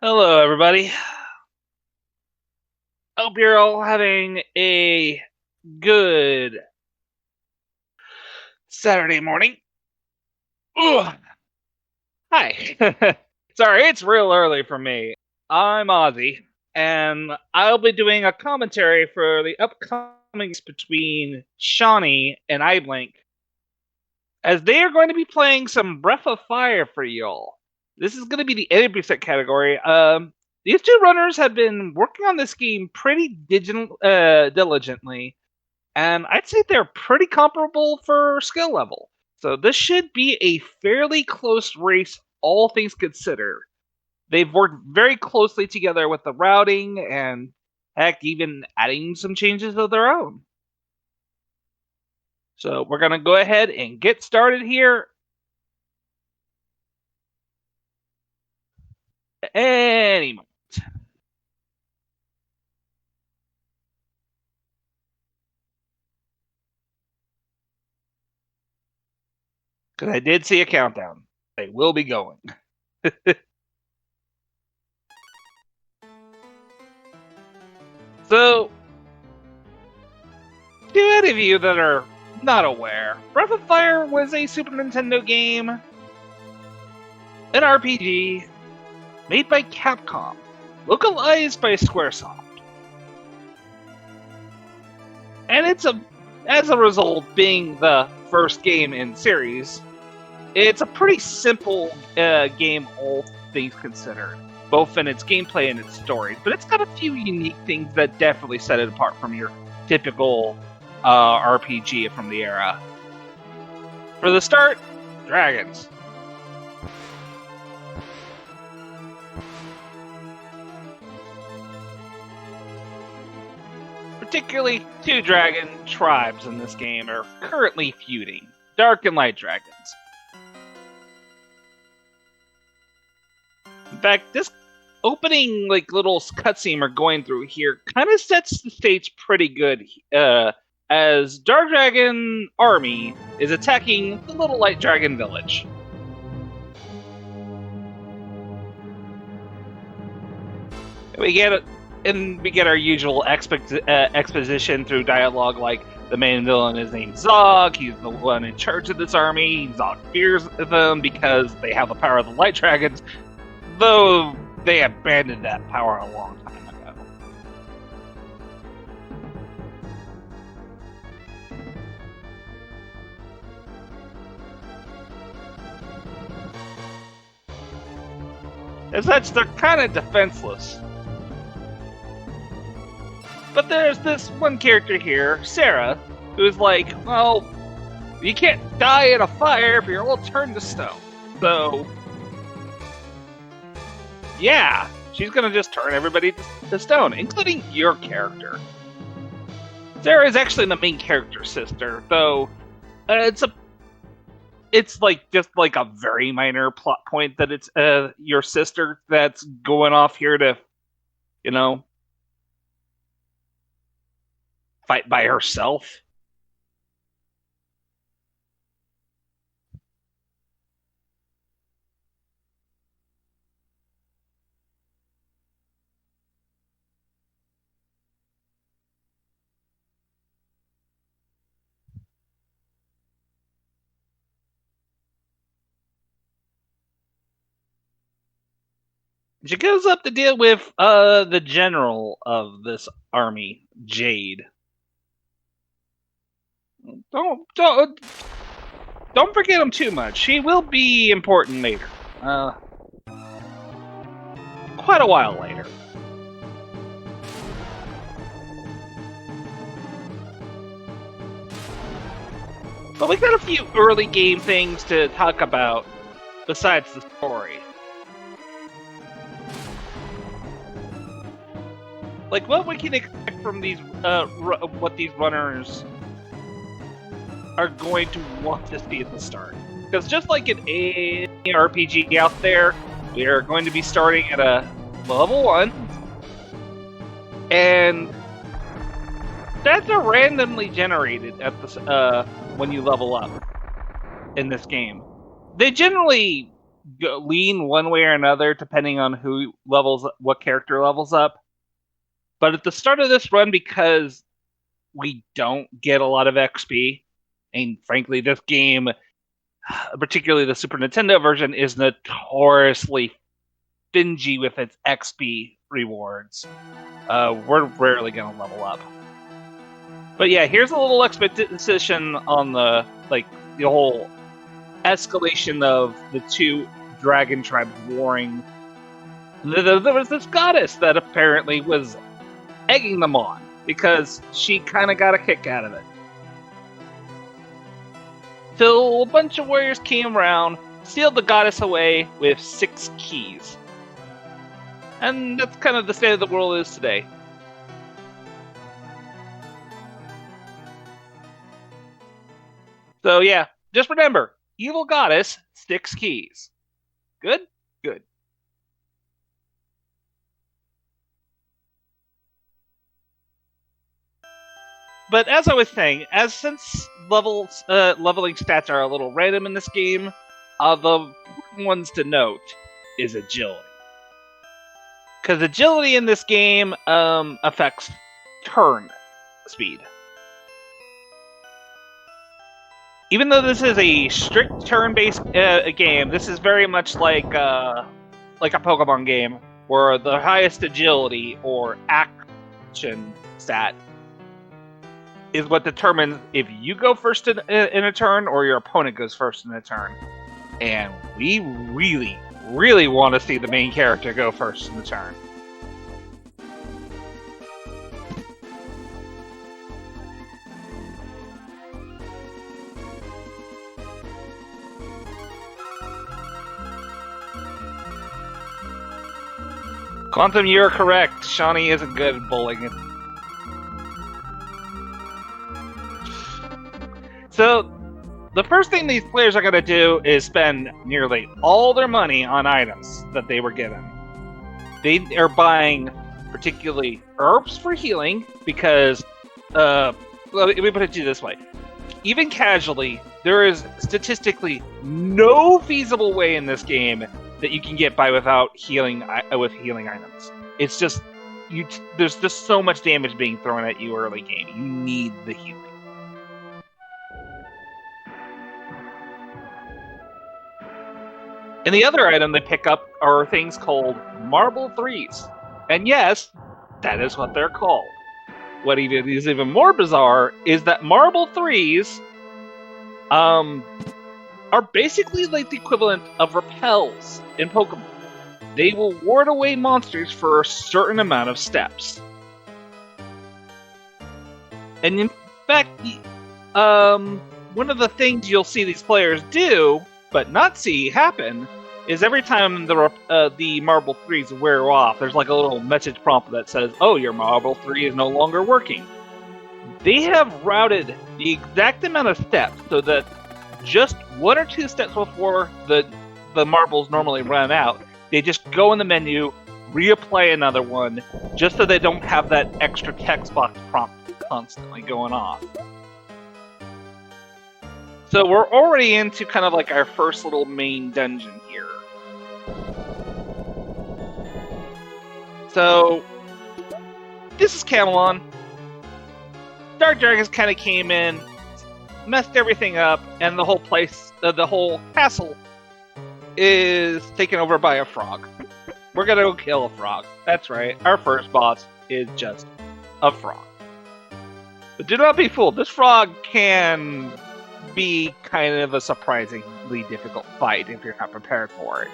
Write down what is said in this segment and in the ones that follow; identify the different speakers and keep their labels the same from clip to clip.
Speaker 1: Hello, everybody. Hope you're all having a good Saturday morning. Ugh. Hi. Sorry, it's real early for me. I'm Ozzy, and I'll be doing a commentary for the upcoming between Shawnee and iBlink, as they are going to be playing some Breath of Fire for y'all. This is going to be the 80% category. These two runners have been working on this game pretty diligently, and I'd say they're pretty comparable for skill level. So this should be a fairly close race, all things considered. They've worked very closely together with the routing and, heck, even adding some changes of their own. So we're going to go ahead and get started here. Any moment. Because I did see a countdown. They will be going. So, to any of you that are not aware, Breath of Fire was a Super Nintendo game, an RPG, made by Capcom, localized by Squaresoft. And as a result, being the first game in series, it's a pretty simple game, all things considered, both in its gameplay and its story. But it's got a few unique things that definitely set it apart from your typical RPG from the era. For the start, dragons. Particularly, two dragon tribes in this game are currently feuding, dark and light dragons. In fact, this opening little cutscene we're going through here kind of sets the stage pretty good, as Dark Dragon army is attacking the little light dragon village. We get our usual exposition through dialogue, like the main villain is named Zog. He's the one in charge of this army. Zog fears them because they have the power of the light dragons, though they abandoned that power a long time ago. As such, they're kind of defenseless. But there's this one character here, Sarah, who's like, well, you can't die in a fire if you're all turned to stone. So, yeah, she's gonna just turn everybody to stone, including your character. Sarah is actually the main character's sister, though it's just like a very minor plot point that it's your sister that's going off here to, fight by herself. She goes up to deal with the general of this army, Jade. Don't forget him too much. He will be important later. Quite a while later. But we got a few early game things to talk about besides the story. Like what we can expect from these, what these runners are going to want to see at the start. Because just like in any RPG out there, we are going to be starting at a level 1, and stats are randomly generated at the when you level up in this game. They generally lean one way or another depending on what character levels up. But at the start of this run, because we don't get a lot of XP, and frankly, this game, particularly the Super Nintendo version, is notoriously stingy with its XP rewards. We're rarely going to level up. But yeah, here's a little exposition on the whole escalation of the two dragon tribes warring. There was this goddess that apparently was egging them on because she kind of got a kick out of it. Till a bunch of warriors came around, sealed the goddess away with 6 keys. And that's kind of the state of the world is today. So yeah, just remember, evil goddess, 6 keys. Good? Good. But as I was saying, since leveling stats are a little random in this game, the ones to note is agility. Because agility in this game affects turn speed. Even though this is a strict turn-based game, this is very much like a Pokemon game, where the highest agility or action stat is what determines if you go first in a turn or your opponent goes first in a turn. And we really, really want to see the main character go first in the turn. Quantum, you're correct. Shawnee isn't good at bowling. So, the first thing these players are going to do is spend nearly all their money on items that they were given. They are buying particularly herbs for healing because, let me put it to you this way. Even casually, there is statistically no feasible way in this game that you can get by without healing items. It's just, there's just so much damage being thrown at you early game. You need the healing. And the other item they pick up are things called Marble 3s. And yes, that is what they're called. What is even more bizarre is that Marble 3s are basically like the equivalent of repels in Pokemon. They will ward away monsters for a certain amount of steps. And in fact, one of the things you'll see these players do, but not see happen, is every time the Marble 3s wear off, there's like a little message prompt that says, "Oh, your Marble 3 is no longer working." They have routed the exact amount of steps so that just 1 or 2 steps before the marbles normally run out, they just go in the menu, reapply another one, just so they don't have that extra text box prompt constantly going off. So we're already into kind of like our first little main dungeon here. So, this is Camelon. Dark Dragons kind of came in, messed everything up, and the whole place, the whole castle, is taken over by a frog. We're gonna go kill a frog. That's right, our first boss is just a frog. But do not be fooled, this frog can be kind of a surprisingly difficult fight if you're not prepared for it.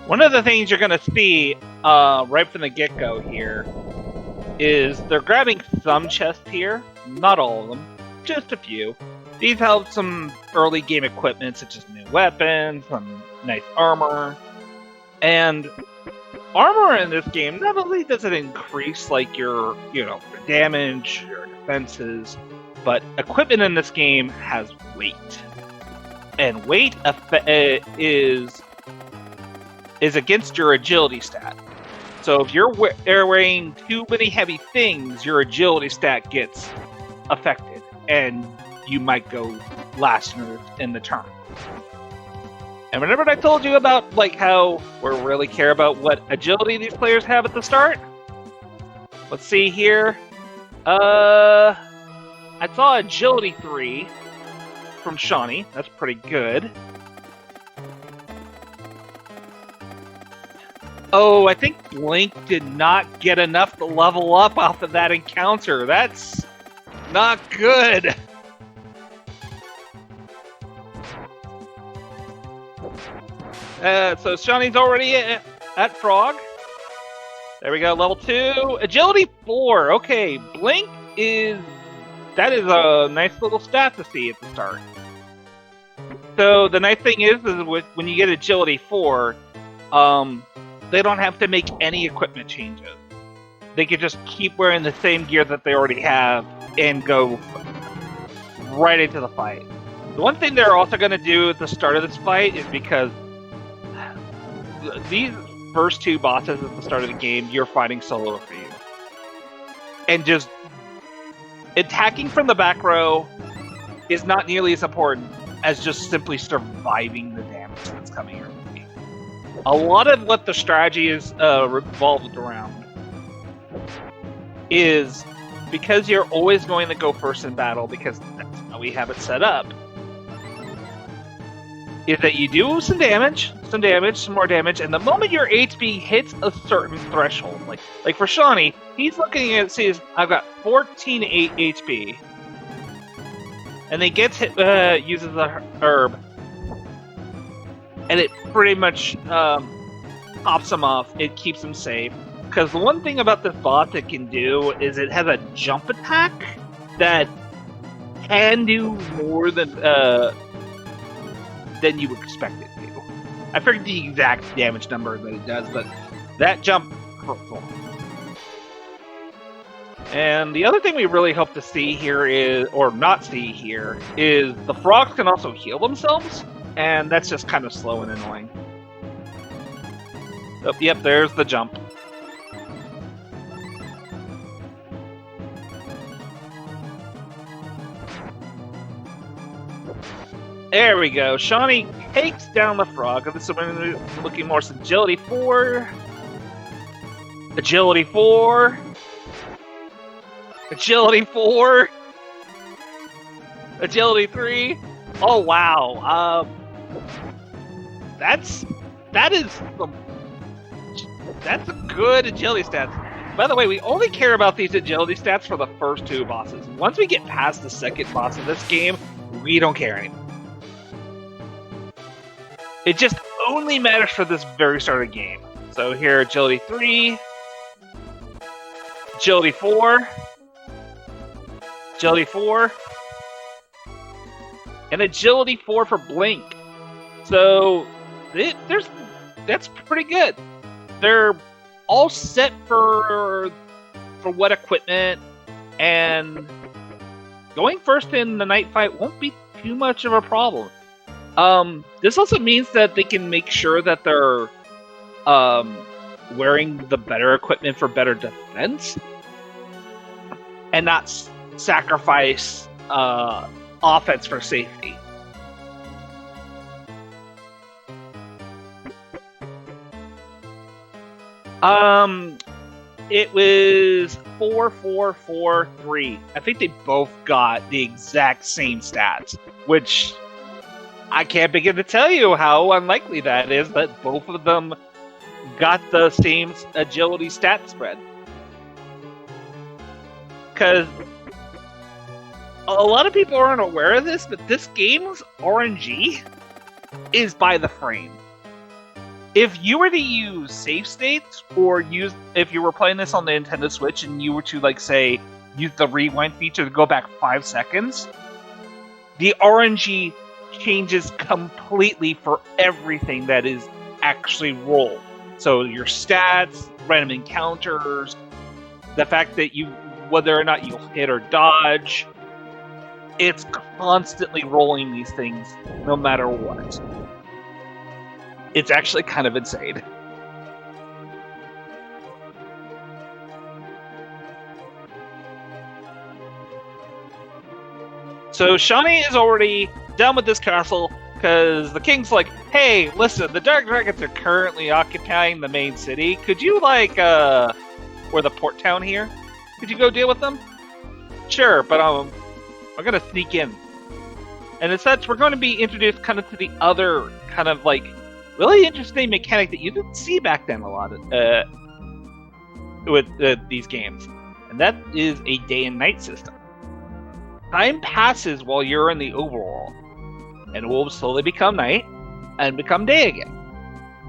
Speaker 1: One of the things you're going to see right from the get-go here is they're grabbing some chests here, not all of them, just a few. These have some early game equipment such as new weapons, some nice armor, and armor in this game not only does it increase like your damage, your defenses, but equipment in this game has weight, and weight is against your agility stat. So if you're wearing too many heavy things, your agility stat gets affected, and you might go last in the turn. And remember I told you about like how we really care about what agility these players have at the start? Let's see here. I saw agility 3 from Shawnee. That's pretty good. Oh, I think Blink did not get enough to level up off of that encounter. That's not good. So Shawnee's already at Frog. There we go, level 2. Agility 4. Okay, Blink that is a nice little stat to see at the start. So the nice thing is when you get agility 4, they don't have to make any equipment changes. They can just keep wearing the same gear that they already have and go right into the fight. The one thing they're also going to do at the start of this fight is because these first 2 bosses at the start of the game, you're fighting solo for you. And just attacking from the back row is not nearly as important as just simply surviving the damage that's coming your way. A lot of what the strategy is revolved around is because you're always going to go first in battle, because that's how we have it set up, is that you do some more damage, and the moment your HP hits a certain threshold, like for Shawnee, he's looking at, sees, I've got 14 HP, and he gets hit, uses the herb, and it pretty much pops him off. It keeps him safe. Because the one thing about this boss it can do is it has a jump attack that can do more than you would expect it to. I forget the exact damage number that it does, but that jump hurts a lot. And the other thing we really hope to see here is, or not see here, is the frogs can also heal themselves, and that's just kind of slow and annoying. Oh, yep, there's the jump. There we go. Shawnee takes down the frog. This is looking more agility 4. Agility 4. Agility 4. Agility 3. Oh wow. That's a good agility stats. By the way, we only care about these agility stats for the first 2 bosses. Once we get past the second boss of this game, we don't care anymore. It just only matters for this very start of the game. So here, agility 3, agility 4, agility 4, and agility 4 for Blink. So that's pretty good. They're all set for what equipment, and going first in the night fight won't be too much of a problem. This also means that they can make sure that they're wearing the better equipment for better defense, and not sacrifice offense for safety. It was 4-4-4-3. I think they both got the exact same stats, which I can't begin to tell you how unlikely that is that both of them got the same agility stat spread. Because a lot of people aren't aware of this, but this game's RNG is by the frame. If you were to use save states, or if you were playing this on the Nintendo Switch and you were to, like, say, use the rewind feature to go back 5 seconds, the RNG changes completely for everything that is actually rolled. So your stats, random encounters, the fact that whether or not you'll hit or dodge, it's constantly rolling these things no matter what. It's actually kind of insane. So Shawnee is already done with this castle because the king's like, hey, listen, the Dark Dragons are currently occupying the main city. Could you, or the port town here? Could you go deal with them? Sure, but I'm gonna sneak in. And as such, we're going to be introduced kind of to the other kind of really interesting mechanic that you didn't see back then a lot with these games. And that is a day and night system. Time passes while you're in the overworld, and it will slowly become night and become day again.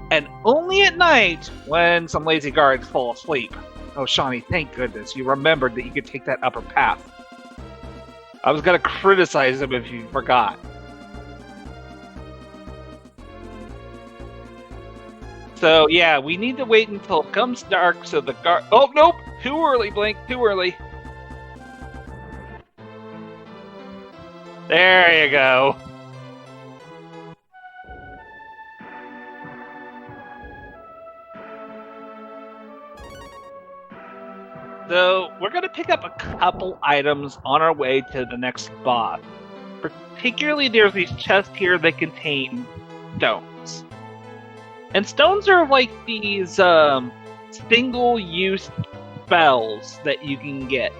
Speaker 1: And only at night, when some lazy guards fall asleep. Oh, Shawnee, thank goodness you remembered that you could take that upper path. I was going to criticize him if you forgot. So, yeah, we need to wait until it comes dark so the guard... Oh, nope! Too early, Blink, too early. There you go. So, we're going to pick up a couple items on our way to the next boss. Particularly, there's these chests here that contain stones. And stones are like these single-use spells that you can get.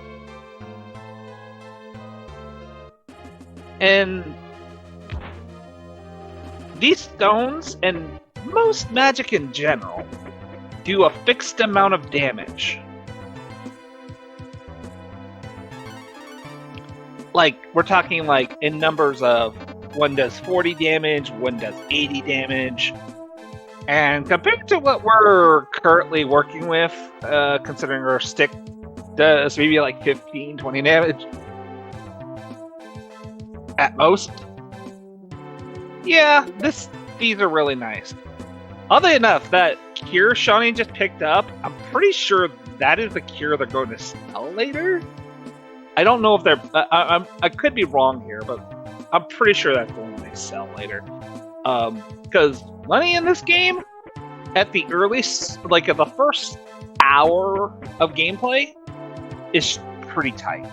Speaker 1: And these stones, and most magic in general, do a fixed amount of damage. We're talking in numbers of one does 40 damage, one does 80 damage. And compared to what we're currently working with, considering our stick does maybe 15, 20 damage at most. Yeah, these are really nice. Oddly enough, that cure Shawnee just picked up, I'm pretty sure that is the cure they're going to sell later. I don't know if they're... I could be wrong here, but I'm pretty sure that's the one they sell later. Because money in this game, at the earliest, at the first hour of gameplay, is pretty tight.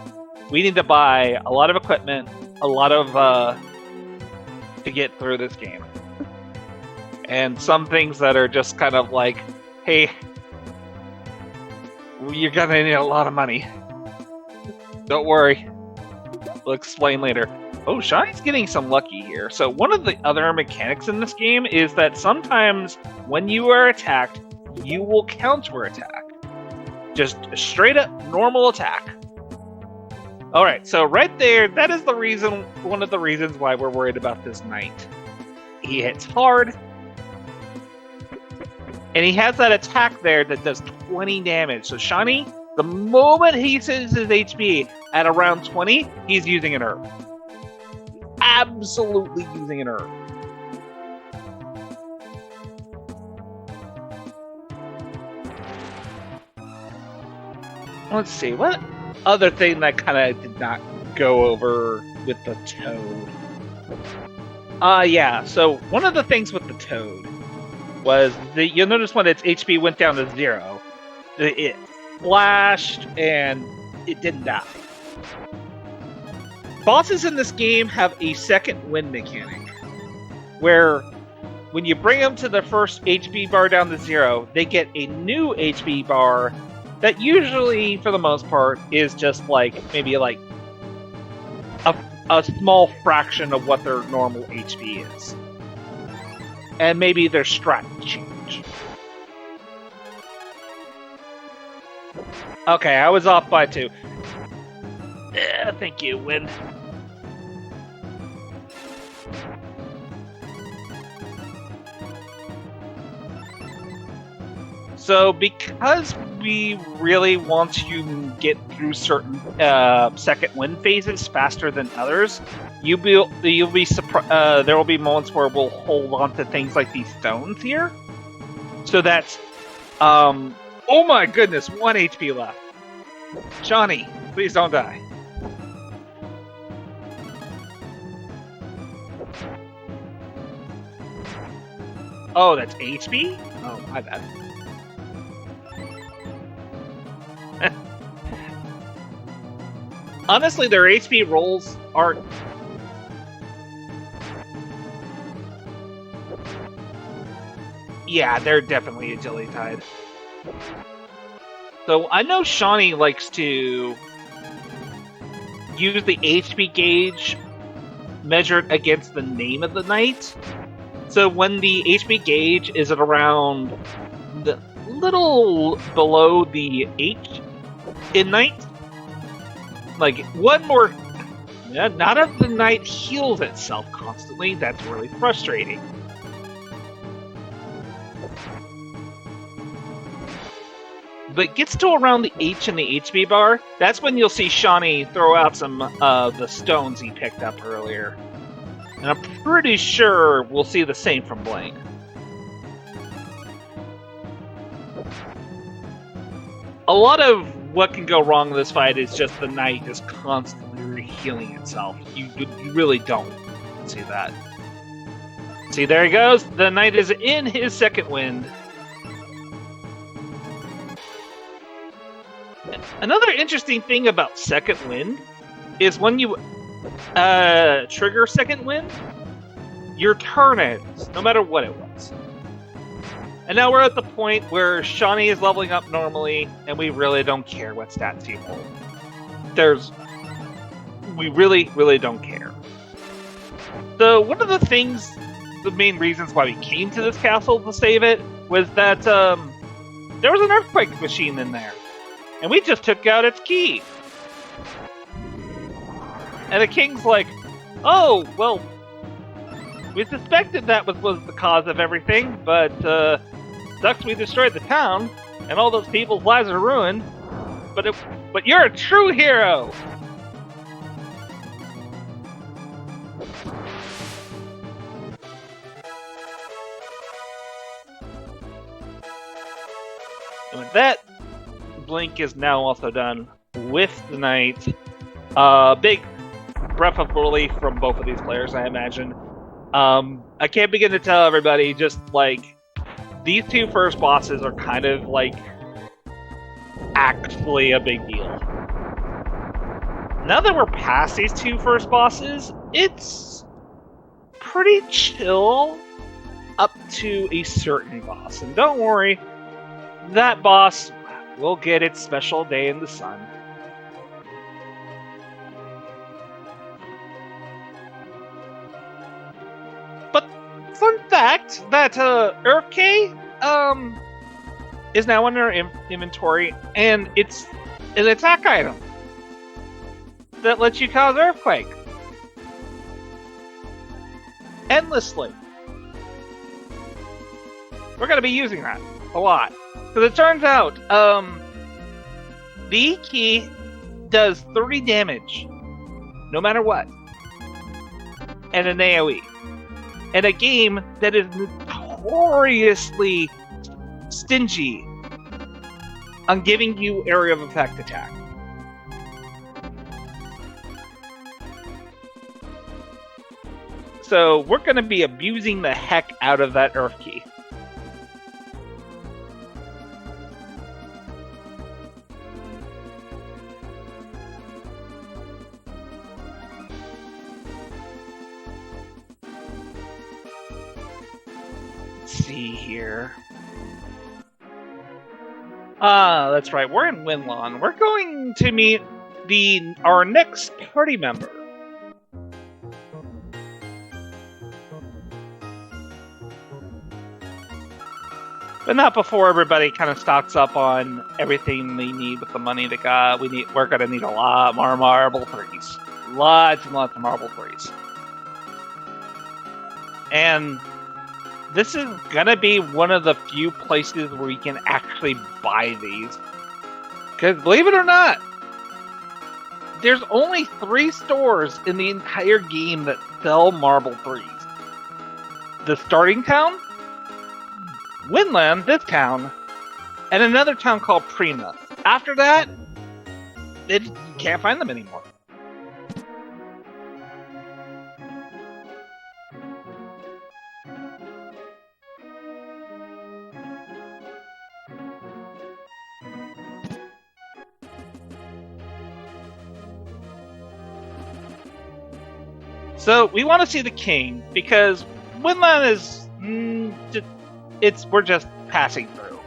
Speaker 1: We need to buy a lot of equipment, a lot of... to get through this game. And some things that are just kind of hey, you're gonna need a lot of money. Don't worry. We'll explain later. Oh, Shawnee's getting some lucky here. So one of the other mechanics in this game is that sometimes when you are attacked, you will counterattack. Just a straight up normal attack. Alright, so right there, that is one of the reasons why we're worried about this knight. He hits hard, and he has that attack there that does 20 damage. So Shawnee, the moment he says his HP at around 20, he's using an herb. Absolutely using an herb. Let's see, what other thing that kind of did not go over with the toad? Yeah, so one of the things with the toad was you'll notice when its HP went down to 0, it flashed and it didn't die. Bosses in this game have a second wind mechanic, where when you bring them to the first HP bar down to 0, they get a new HP bar that usually, for the most part, is just maybe a small fraction of what their normal HP is. And maybe their strat change. Okay, I was off by 2. Thank you, Win. So, because we really want to get through certain second wind phases faster than others, you'll be surprised. There will be moments where we'll hold on to things like these stones here. So that's, oh my goodness, 1 HP left. Shawnee, please don't die. Oh, that's HP? Oh, my bad. honestly, their HP rolls aren't. Yeah, they're definitely agility tied. So I know Shawnee likes to use the HP gauge measured against the name of the knight. So when the HP gauge is at around the little below the H in knight, like one more, not if the knight heals itself constantly. That's really frustrating. But gets to around the H in the HP bar, that's when you'll see Shawnee throw out some of the stones he picked up earlier. And I'm pretty sure we'll see the same from Blank. A lot of what can go wrong in this fight is just the knight is constantly healing itself. You really don't see that. See, there he goes. The knight is in his second wind. Another interesting thing about second wind is when you trigger second wind, your turn ends, no matter what it was. And now we're at the point where Shawnee is leveling up normally, and we really don't care what stats he holds. We really, really don't care. So one of the main reasons why we came to this castle to save it was that there was an earthquake machine in there. And we just took out its key. And the king's like, oh, well, we suspected that was the cause of everything, but sucks we destroyed the town, and all those people's lives are ruined, but you're a true hero! And with that, Blink is now also done with the knight. Big breath of relief from both of these players, I imagine. I can't begin to tell everybody, just like, these two first bosses are kind of like actually a big deal. Now that we're past these two first bosses, it's pretty chill up to a certain boss. And don't worry, that boss will get its special day in the sun. But fun fact that Earth K is now in our inventory, and it's an attack item that lets you cause earthquake endlessly. We're going to be using that a lot. Because it turns out, the key does 30 damage, no matter what, and an AoE. And a game that is notoriously stingy on giving you area of effect attack. So we're going to be abusing the heck out of that Earth Key. See here. That's right. We're in Winlawn. We're going to meet our next party member. But not before everybody kind of stocks up on everything they need with the money they got. We're gonna need a lot more marble threes. Lots and lots of marble threes. And this is gonna be one of the few places where you can actually buy these. Because believe it or not, there's only 3 stores in the entire game that sell marble threes. The starting town, Winland, this town, and another town called Prima. After that, you can't find them anymore. So we want to see the king because Winland is we're just passing through.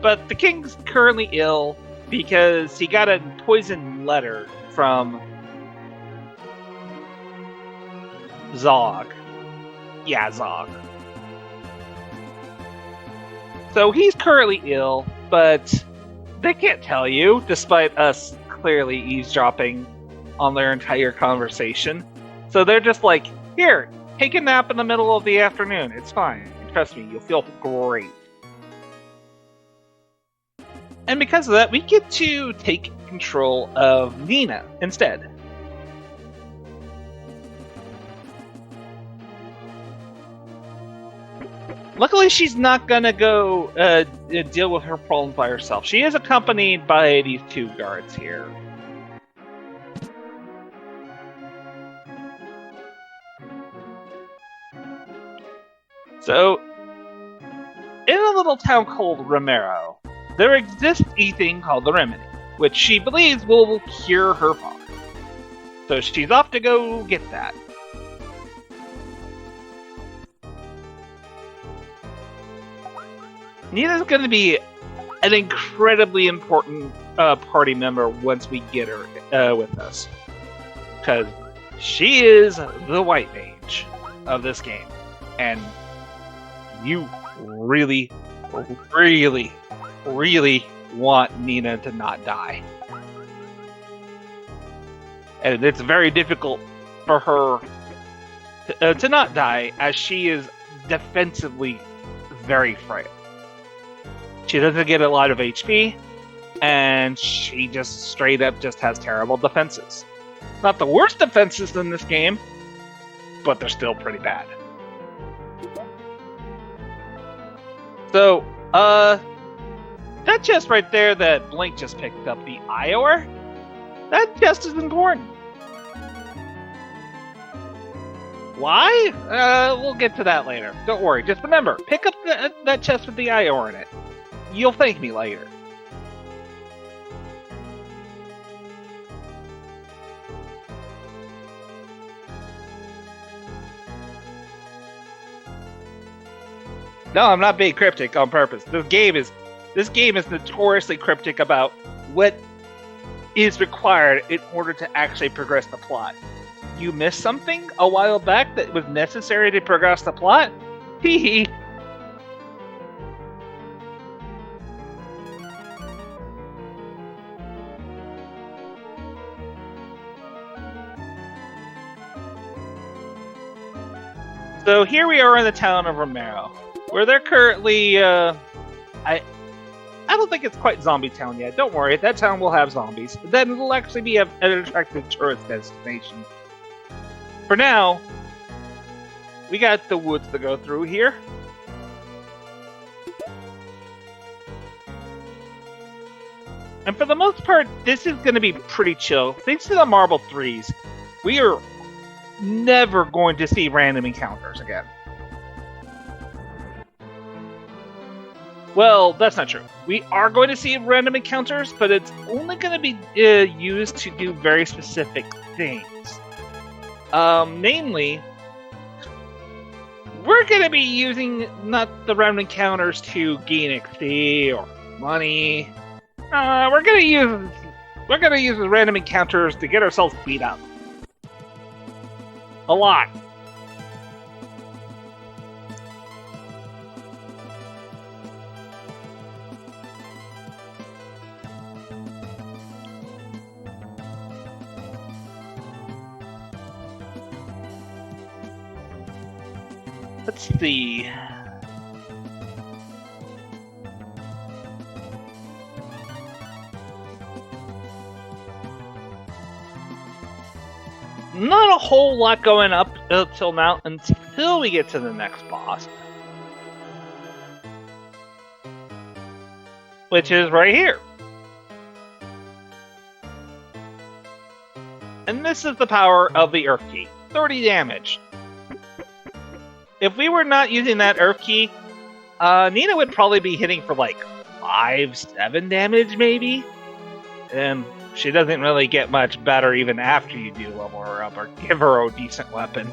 Speaker 1: But the king's currently ill because he got a poisoned letter from Zog. Yeah, Zog. So he's currently ill, but they can't tell you, despite us clearly eavesdropping on their entire conversation. So they're just like, here, take a nap in the middle of the afternoon. It's fine. Trust me, you'll feel great. And because of that, we get to take control of Nina instead. Luckily, she's not gonna go deal with her problems by herself. She is accompanied by these two guards here. So, in a little town called Romero, there exists a thing called the remedy, which she believes will cure her father. So she's off to go get that. Nina's going to be an incredibly important party member once we get her with us. Because she is the white mage of this game. And you really, really, really want Nina to not die. And it's very difficult for her to not die, as she is defensively very frail. She doesn't get a lot of HP, and she just straight up just has terrible defenses. Not the worst defenses in this game, but they're still pretty bad. So, that chest right there that Blink just picked up, the Ior, that chest is important. Why? We'll get to that later. Don't worry. Just remember, pick up that chest with the Ior in it. You'll thank me later. No, I'm not being cryptic on purpose. This game is notoriously cryptic about what is required in order to actually progress the plot. You missed something a while back that was necessary to progress the plot? Hee hee. So here we are in the town of Romero, where they're currently, I don't think it's quite zombie town yet. Don't worry, that town will have zombies. Then it'll actually be an attractive tourist destination. For now, we got the woods to go through here. And for the most part, this is going to be pretty chill. Thanks to the Marble 3s, we are never going to see random encounters again. Well, that's not true. We are going to see random encounters, but it's only going to be used to do very specific things. Namely, we're going to be using not the random encounters to gain XP or money. We're going to use the random encounters to get ourselves beat up. A lot. Let's see. Not a whole lot going up until now, until we get to the next boss. Which is right here. And this is the power of the Earth Key. 30 damage. If we were not using that Earth Key, Nina would probably be hitting for like 5-7 damage maybe. And she doesn't really get much better even after you do level her up or give her a decent weapon.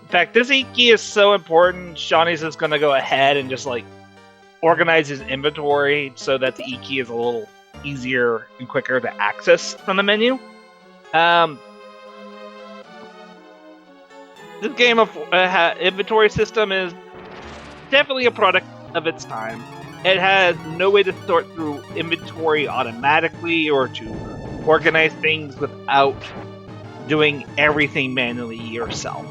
Speaker 1: In fact, this Iki is so important, Shawnee's just gonna go ahead and just like organize his inventory so that the Iki is a little easier and quicker to access from the menu. This game of inventory system is definitely a product of its time. It has no way to sort through inventory automatically or to organize things without doing everything manually yourself.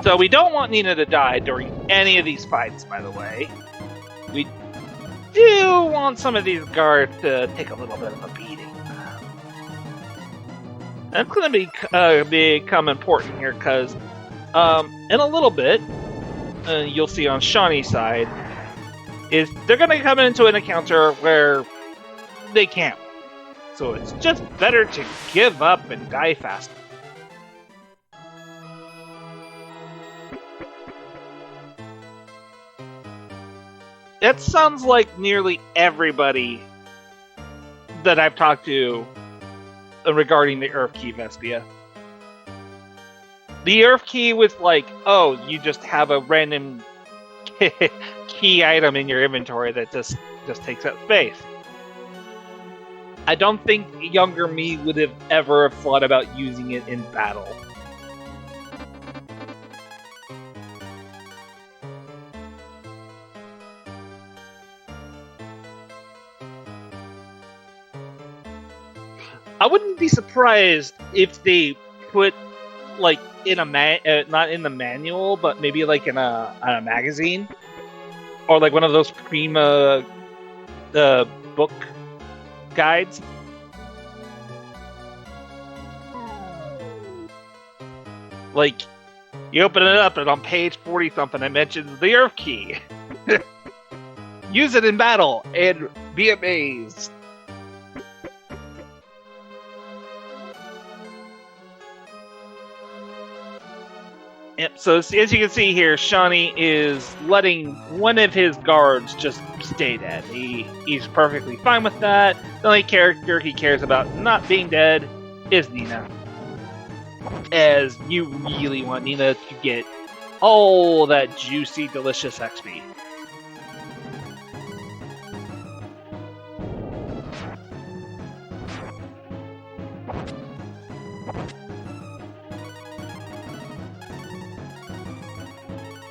Speaker 1: So we don't want Nina to die during any of these fights, by the way. We do want some of these guards to take a little bit of a beating. That's going to become important here because in a little bit, you'll see on Shawnee's side, is they're going to come into an encounter where they can't. So it's just better to give up and die faster. That sounds like nearly everybody that I've talked to regarding the Earth Key, Vespia. The Earth Key was like, oh, you just have a random key item in your inventory that just takes up space. I don't think younger me would have ever thought about using it in battle. I wouldn't be surprised if they put, like, in a not in the manual, but maybe like in a magazine, or like one of those Prima book guides. Like, you open it up, and on page 40 something, it mentions the Earth Key. Use it in battle and be amazed. Yep, so as you can see here, Shawnee is letting one of his guards just stay dead. He's perfectly fine with that. The only character he cares about not being dead is Nina. As you really want Nina to get all that juicy, delicious XP.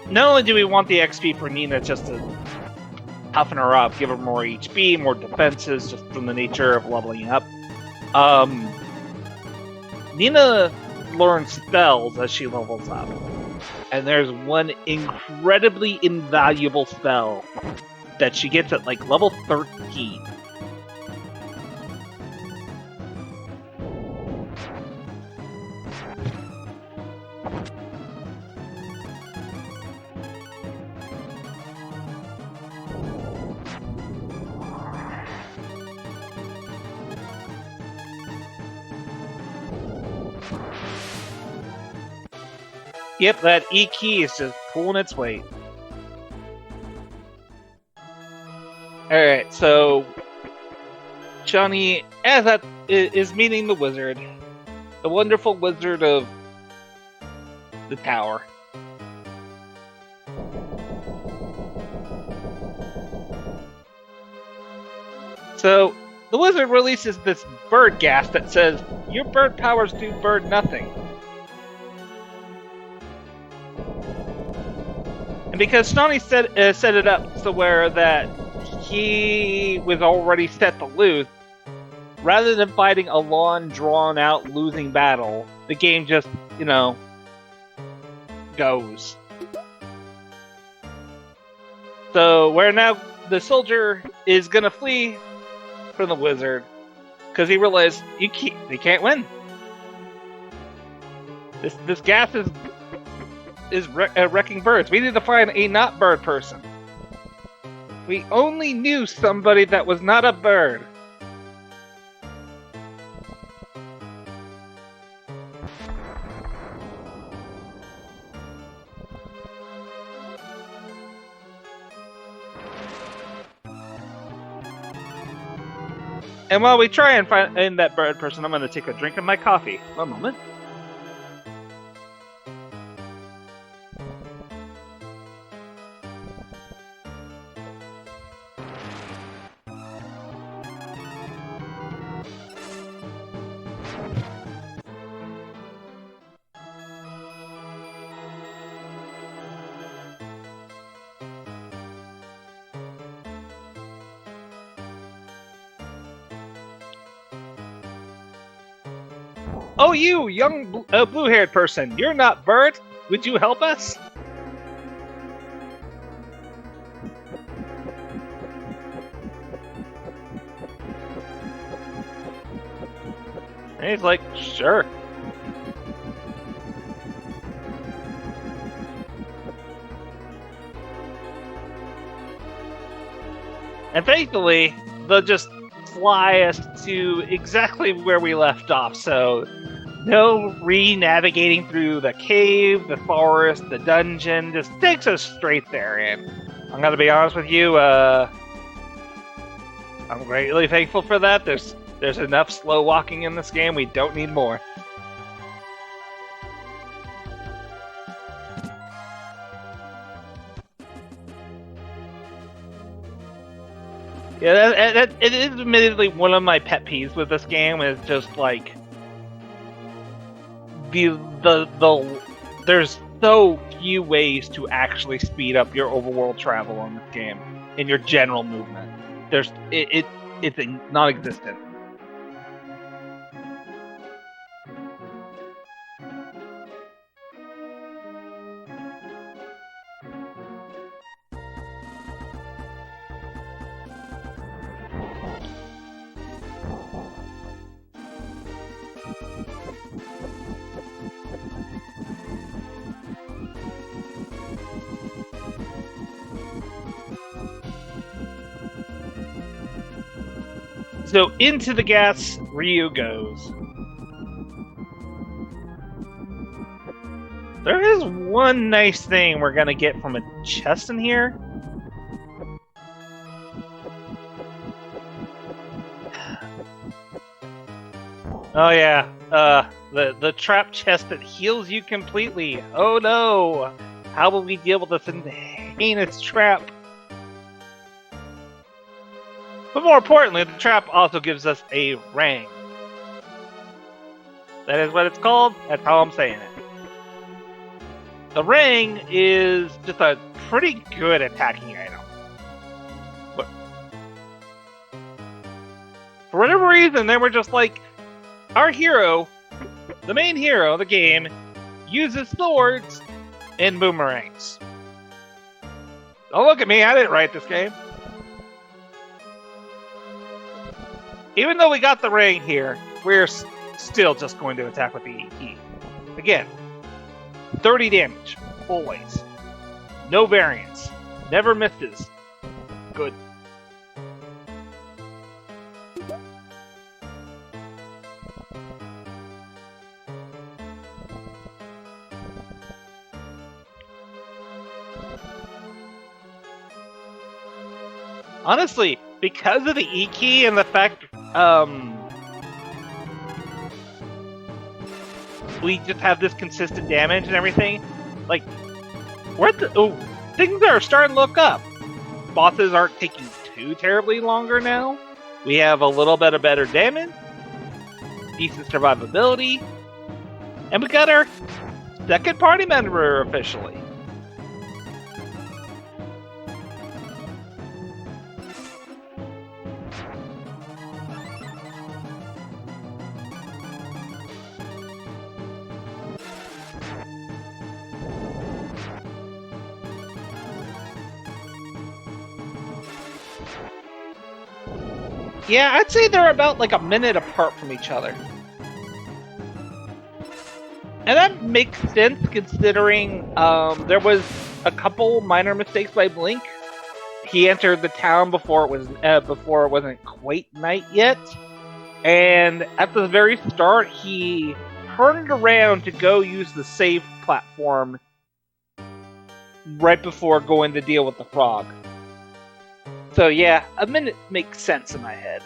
Speaker 1: Not only do we want the XP for Nina just to toughen her up, give her more HP, more defenses, just from the nature of leveling up. Nina learns spells as she levels up. And there's one incredibly invaluable spell that she gets at like level 13. Yep, that E key is just pulling its weight. Alright, so Johnny, as that is meeting the wizard, the wonderful wizard of the tower. So the wizard releases this bird gas that says, "Your bird powers do bird nothing." And because Stoney set it up so where that he was already set to lose, rather than fighting a long, drawn-out, losing battle, the game just, goes. So where now the soldier is gonna flee from the wizard because he realized they can't win. This gas is wrecking birds. We need to find a not bird person. We only knew somebody that was not a bird. And while we try and find that bird person, I'm going to take a drink of my coffee. One moment. Oh, you, young blue-haired person, you're not Bert. Would you help us? And he's like, sure. And thankfully, they'll just fly us to exactly where we left off, so no re-navigating through the cave, the forest, the dungeon, just takes us straight there. And I'm gonna be honest with you, I'm greatly thankful for that. There's enough slow walking in this game, we don't need more. Yeah, it is admittedly one of my pet peeves with this game. Is just like there's so few ways to actually speed up your overworld travel in this game in your general movement. It's non-existent. So into the gas Ryu goes. There is one nice thing we're gonna get from a chest in here. Oh yeah, the trap chest that heals you completely. Oh no! How will we deal with this heinous trap? But more importantly, the trap also gives us a ring. That is what it's called. That's how I'm saying it. The ring is just a pretty good attacking item. But for whatever reason, they were just like, our hero, the main hero of the game, uses swords and boomerangs. Don't look at me, I didn't write this game. Even though we got the ring here, we're still just going to attack with the E. Again, 30 damage, always. No variance. Never misses. Good. Honestly, because of the E key and the fact we just have this consistent damage and everything, like, things are starting to look up. Bosses aren't taking too terribly longer now. We have a little bit of better damage, decent survivability, and we got our second party member officially. Yeah, I'd say they're about like a minute apart from each other. And that makes sense considering there was a couple minor mistakes by Blink. He entered the town before it wasn't quite night yet, and at the very start he turned around to go use the save platform right before going to deal with the frog. So yeah, a minute makes sense in my head.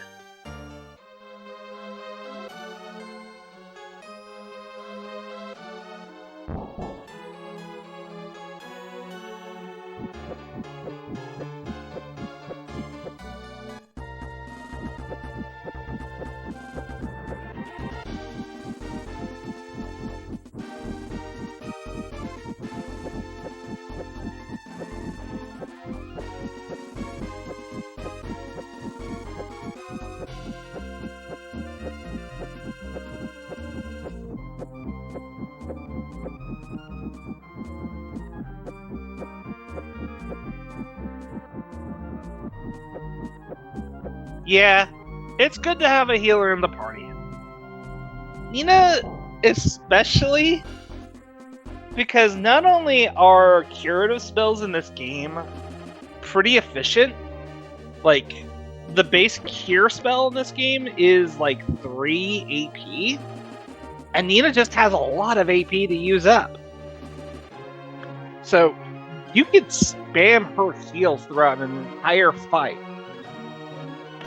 Speaker 1: Yeah, it's good to have a healer in the party. Especially because not only are curative spells in this game pretty efficient, like the base cure spell in this game is like 3 AP, and Nina just has a lot of AP to use up. So you can spam her heals throughout an entire fight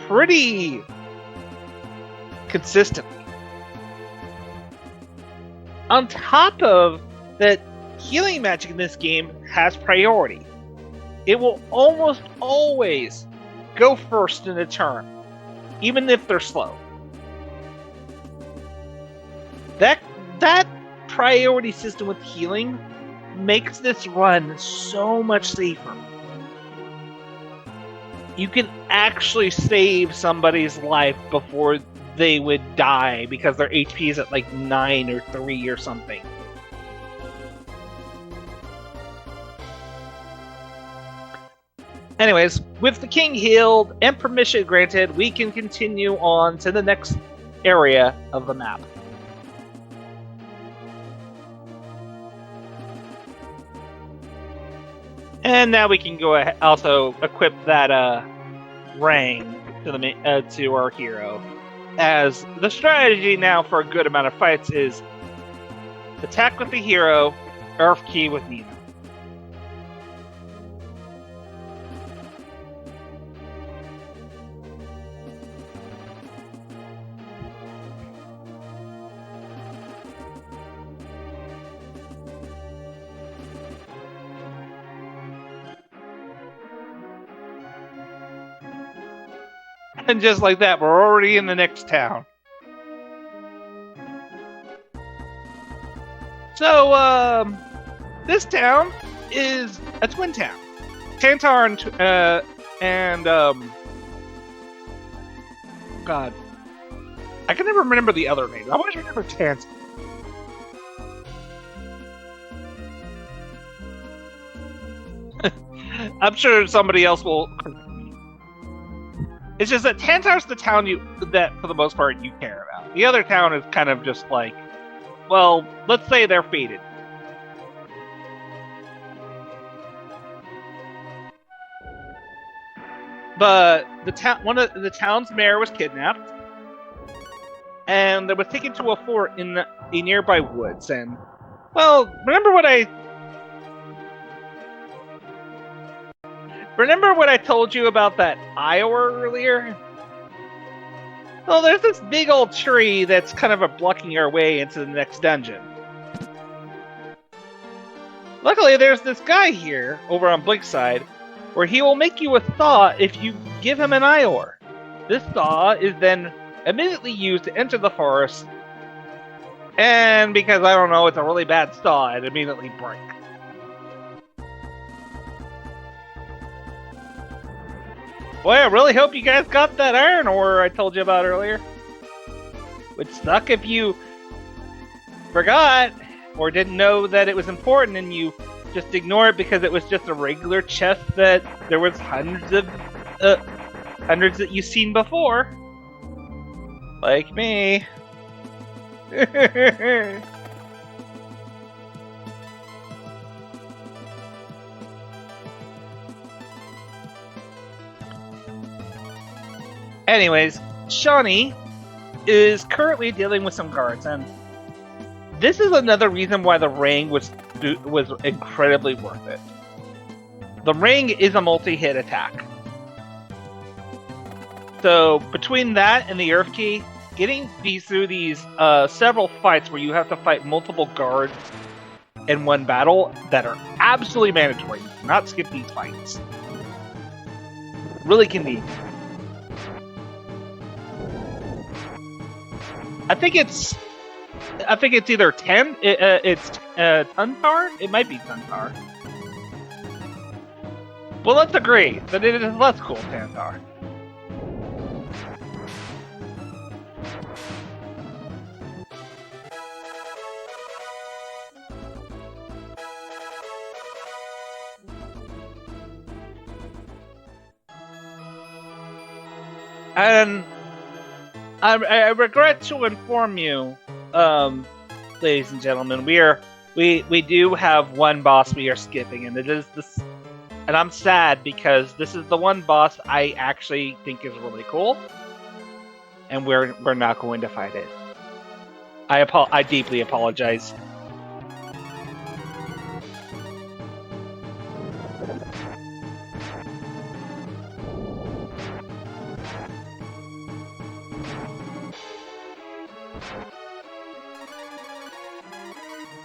Speaker 1: pretty consistently. On top of that, healing magic in this game has priority. It will almost always go first in a turn, even if they're slow. That priority system with healing makes this run so much safer. You can actually save somebody's life before they would die because their HP is at like 9 or 3 or something. Anyways, with the king healed and permission granted, we can continue on to the next area of the map. And now we can go ahead, also equip that rang to our hero. As the strategy now for a good amount of fights is attack with the hero, Earth Key with Nina. And just like that, we're already in the next town. So, this town is a twin town. Tantar and God, I can never remember the other names. I always remember Tantar. I'm sure somebody else will. It's just that Tantar's the town that, for the most part, you care about. The other town is kind of just like, well, let's say they're fated. But one of the town's mayor was kidnapped, and they was taken to a fort in the nearby woods. And, well, remember what I told you about that Iowa earlier? Well, there's this big old tree that's kind of blocking our way into the next dungeon. Luckily, there's this guy here, over on Blink's side, where he will make you a thaw if you give him an Iowa. This thaw is then immediately used to enter the forest, and because, I don't know, it's a really bad thaw, it immediately breaks. Boy, I really hope you guys got that iron ore I told you about earlier. Would suck if you forgot or didn't know that it was important and you just ignore it because it was just a regular chest that there was hundreds that you've seen before. Like me. Anyways, Shawnee is currently dealing with some guards, and this is another reason why the ring was incredibly worth it. The ring is a multi-hit attack. So between that and the Earth Key, getting through these several fights where you have to fight multiple guards in one battle that are absolutely mandatory. You cannot skip these fights. Really convenient. I think it's either it's Tuntar. It might be Tuntar. Well, let's agree that it is less cool Tuntar. And I regret to inform you, ladies and gentlemen, we do have one boss we are skipping, and it is this. And I'm sad because this is the one boss I actually think is really cool, and we're not going to fight it. I deeply apologize.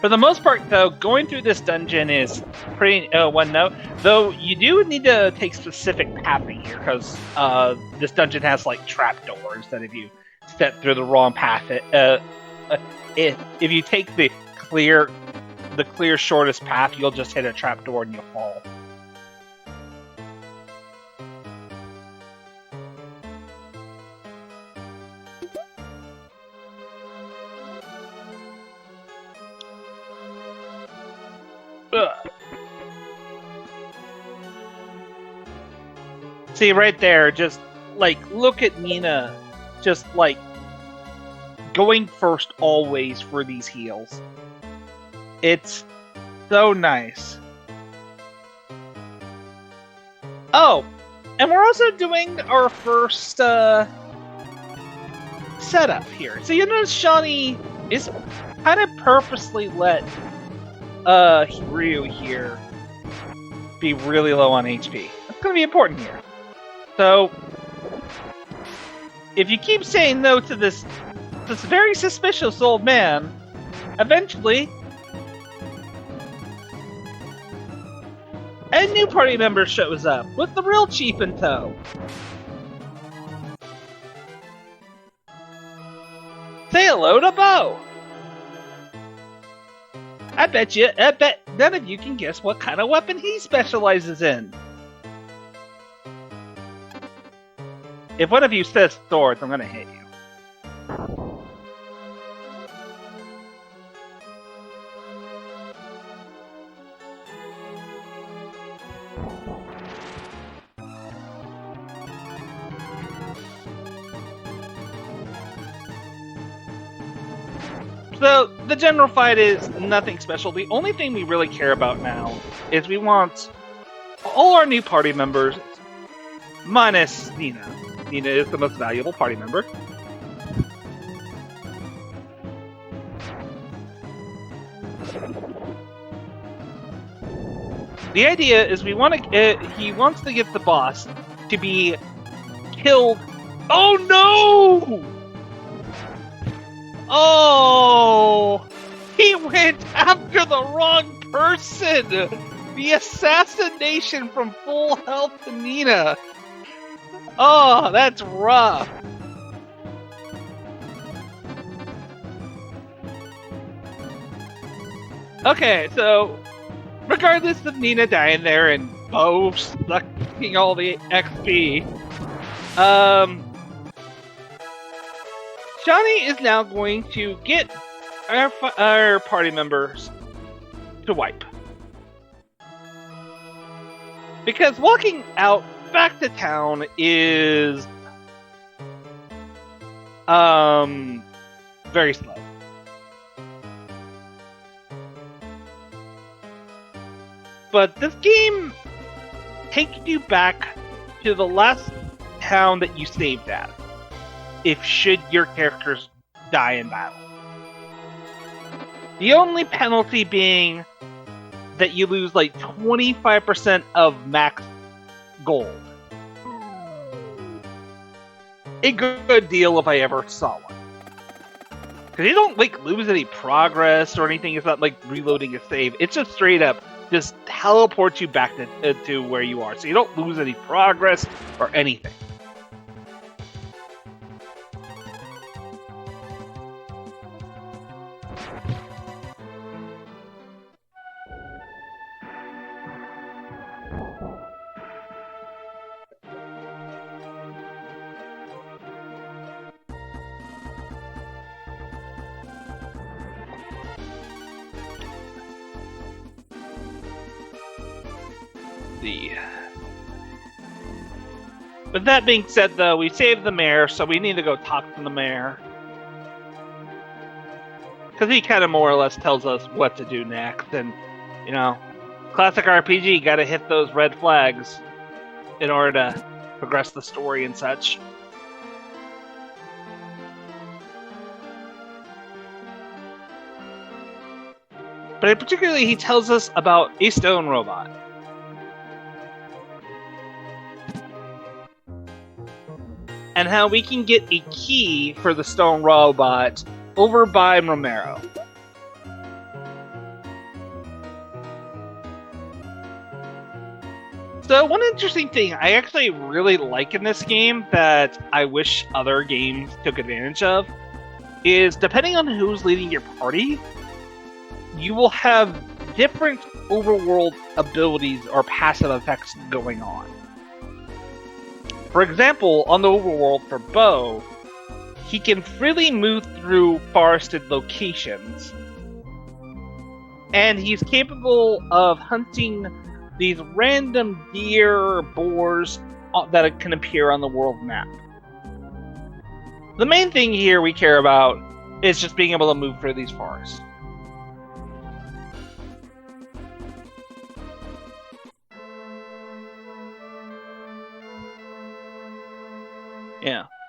Speaker 1: For the most part, though, going through this dungeon is pretty one note. Though you do need to take specific pathing here, because this dungeon has like trapdoors that if you step through the wrong path, if you take the clear shortest path, you'll just hit a trapdoor and you'll fall. See, right there, just, like, look at Nina, just, like, going first always for these heals. It's so nice. Oh, and we're also doing our first, setup here. So you notice Shawnee is kind of purposely let, Ryu here be really low on HP. That's gonna be important here. So, if you keep saying no to this very suspicious old man, eventually, a new party member shows up with the real chief in tow. Say hello to Bo. I bet none of you can guess what kind of weapon he specializes in. If one of you says swords, I'm gonna hit you. So, the general fight is nothing special. The only thing we really care about now is we want all our new party members, minus Nina. Nina is the most valuable party member. The idea is he wants to get the boss to be killed. Oh no! Oh! He went after the wrong person! The assassination from full health to Nina. Oh, that's rough. Okay, so regardless of Nina dying there and Bo sucking all the XP, Johnny is now going to get our party members to wipe. Because walking out back to town is very slow. But this game takes you back to the last town that you saved at, should your characters die in battle. The only penalty being that you lose like 25% of max gold. A good deal if I ever saw one. Because you don't like lose any progress or anything. It's not like reloading a save. It's just straight up just teleports you back to where you are, so you don't lose any progress or anything. But that being said, though, we saved the mayor, so we need to go talk to the mayor. Because he kind of more or less tells us what to do next. And, you know, classic RPG, gotta hit those red flags in order to progress the story and such. But particularly, he tells us about a stone robot. And how we can get a key for the stone robot over by Romero. So one interesting thing I actually really like in this game that I wish other games took advantage of is, depending on who's leading your party, you will have different overworld abilities or passive effects going on. For example, on the overworld for Bo, he can freely move through forested locations. And he's capable of hunting these random deer or boars that can appear on the world map. The main thing here we care about is just being able to move through these forests.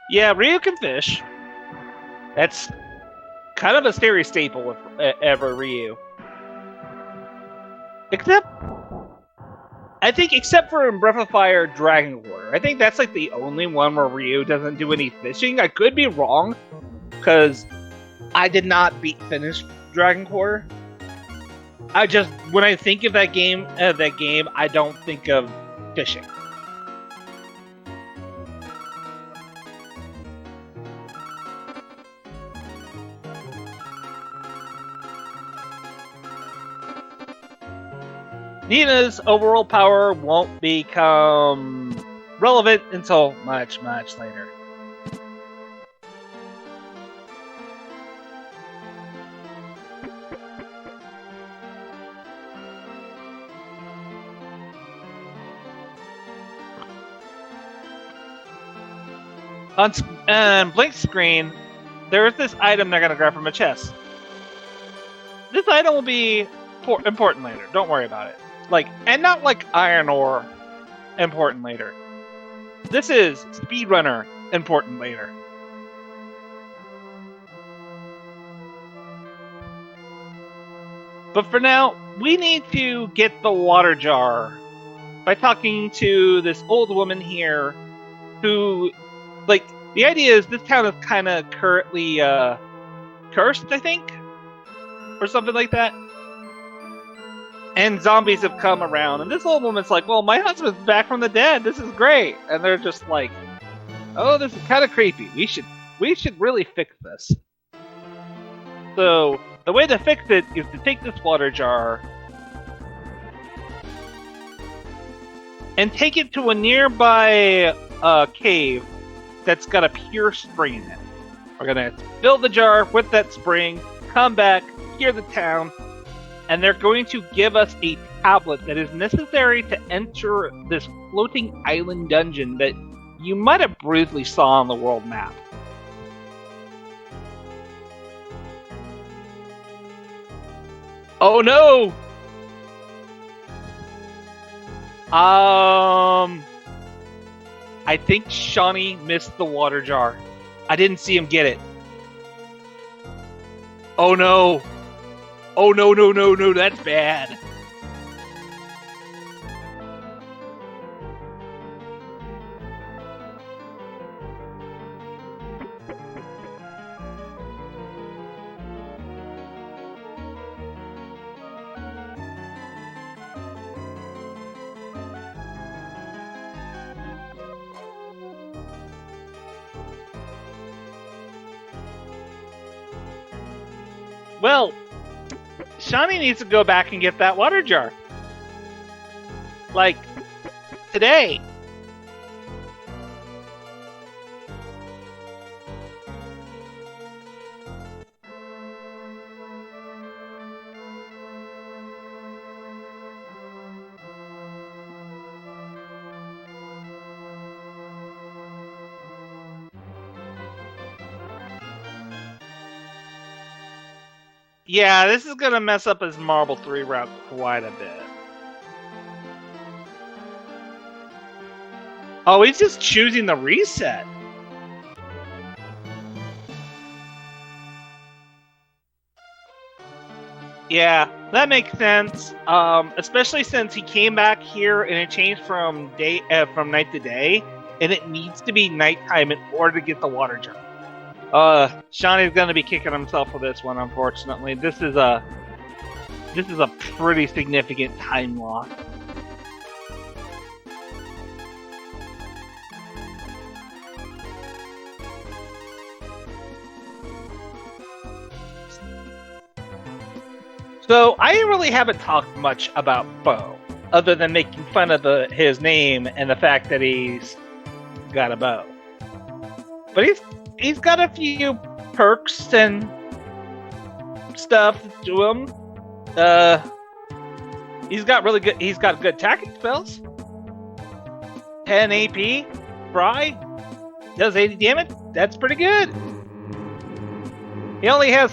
Speaker 1: Yeah, Ryu can fish. That's kind of a scary staple of ever Ryu. Except for in Breath of Fire Dragon Quarter. I think that's like the only one where Ryu doesn't do any fishing. I could be wrong, because I did not finish Dragon Quarter. When I think of that game, I don't think of fishing. Nina's overall power won't become relevant until much, much later. On blank screen, there's this item they're going to grab from a chest. This item will be important later. Don't worry about it. And not like iron ore important later. This is speedrunner important later. But for now, we need to get the water jar by talking to this old woman here who, the idea is this town is kind of currently cursed, I think, or something like that. And zombies have come around, and this old woman's like, well, my husband's back from the dead, this is great. And they're just like, oh, this is kind of creepy, we should really fix this. So the way to fix it is to take this water jar and take it to a nearby cave that's got a pure spring in it. We're gonna fill the jar with that spring, come back, clear the town, and they're going to give us a tablet that is necessary to enter this floating island dungeon that you might have briefly saw on the world map. Oh no! I think Shawnee missed the water jar. I didn't see him get it. Oh no! Oh no, that's bad. Well, Shawnee needs to go back and get that water jar. Like, today. Yeah, this is gonna mess up his Marble 3 route quite a bit. Oh, he's just choosing the reset. Yeah, that makes sense. Especially since he came back here and it changed from night to day, and it needs to be nighttime in order to get the water jar. Shawnee's gonna be kicking himself for this one, unfortunately. This is a pretty significant time loss. So I really haven't talked much about Bo, other than making fun of his name and the fact that he's got a bow. But he's got a few perks and stuff to him. He's got good attacking spells. 10 AP, Fry, does 80 damage. That's pretty good. He only has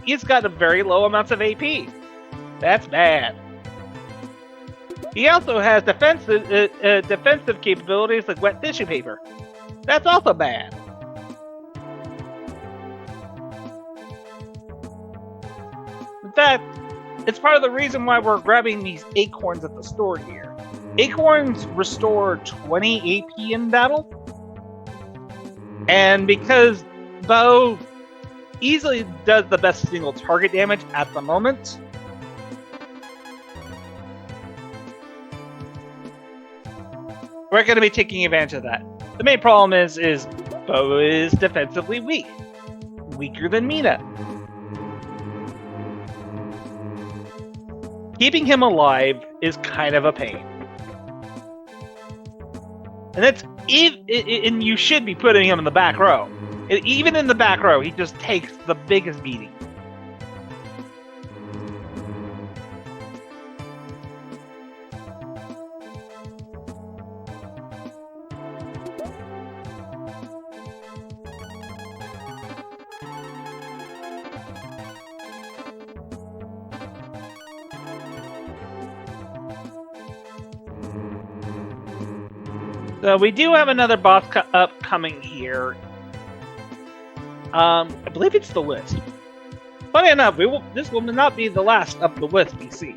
Speaker 1: he's got a very low amounts of AP. That's bad. He also has defensive capabilities like wet tissue paper. That's also bad. In fact, it's part of the reason why we're grabbing these acorns at the store here. Acorns restore 20 AP in battle. And because Bo easily does the best single target damage at the moment, we're going to be taking advantage of that. The main problem is Bo is defensively weak. Weaker than Mina. Keeping him alive is kind of a pain. And you should be putting him in the back row. And even in the back row, he just takes the biggest beating. So we do have another boss upcoming here. I believe it's the Wisp. Funny enough, this will not be the last of the Wisp we see.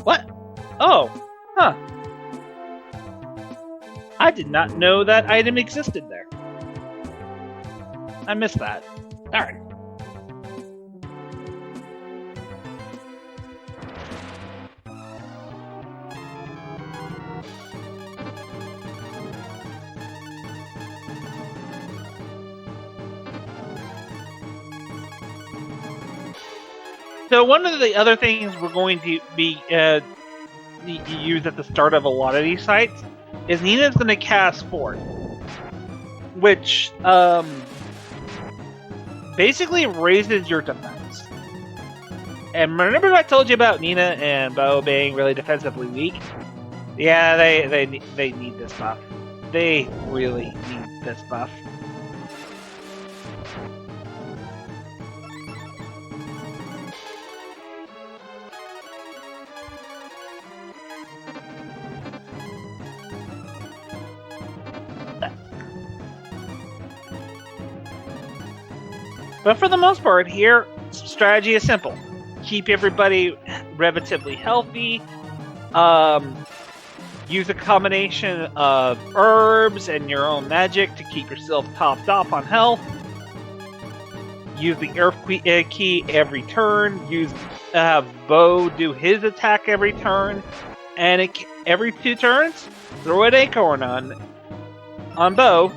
Speaker 1: What? Oh, huh. I did not know that item existed there. I missed that. Darn. So one of the other things we're going to be use at the start of a lot of these sites is Nina's going to cast Fort, which basically raises your defense. And remember I told you about Nina and Bo being really defensively weak? Yeah, they need this buff. They really need this buff. But for the most part here, strategy is simple. Keep everybody relatively healthy. Use a combination of herbs and your own magic to keep yourself topped off on health. Use the Earth key every turn. Use Bo do his attack every turn. And every 2 turns, throw an acorn on. on Bo,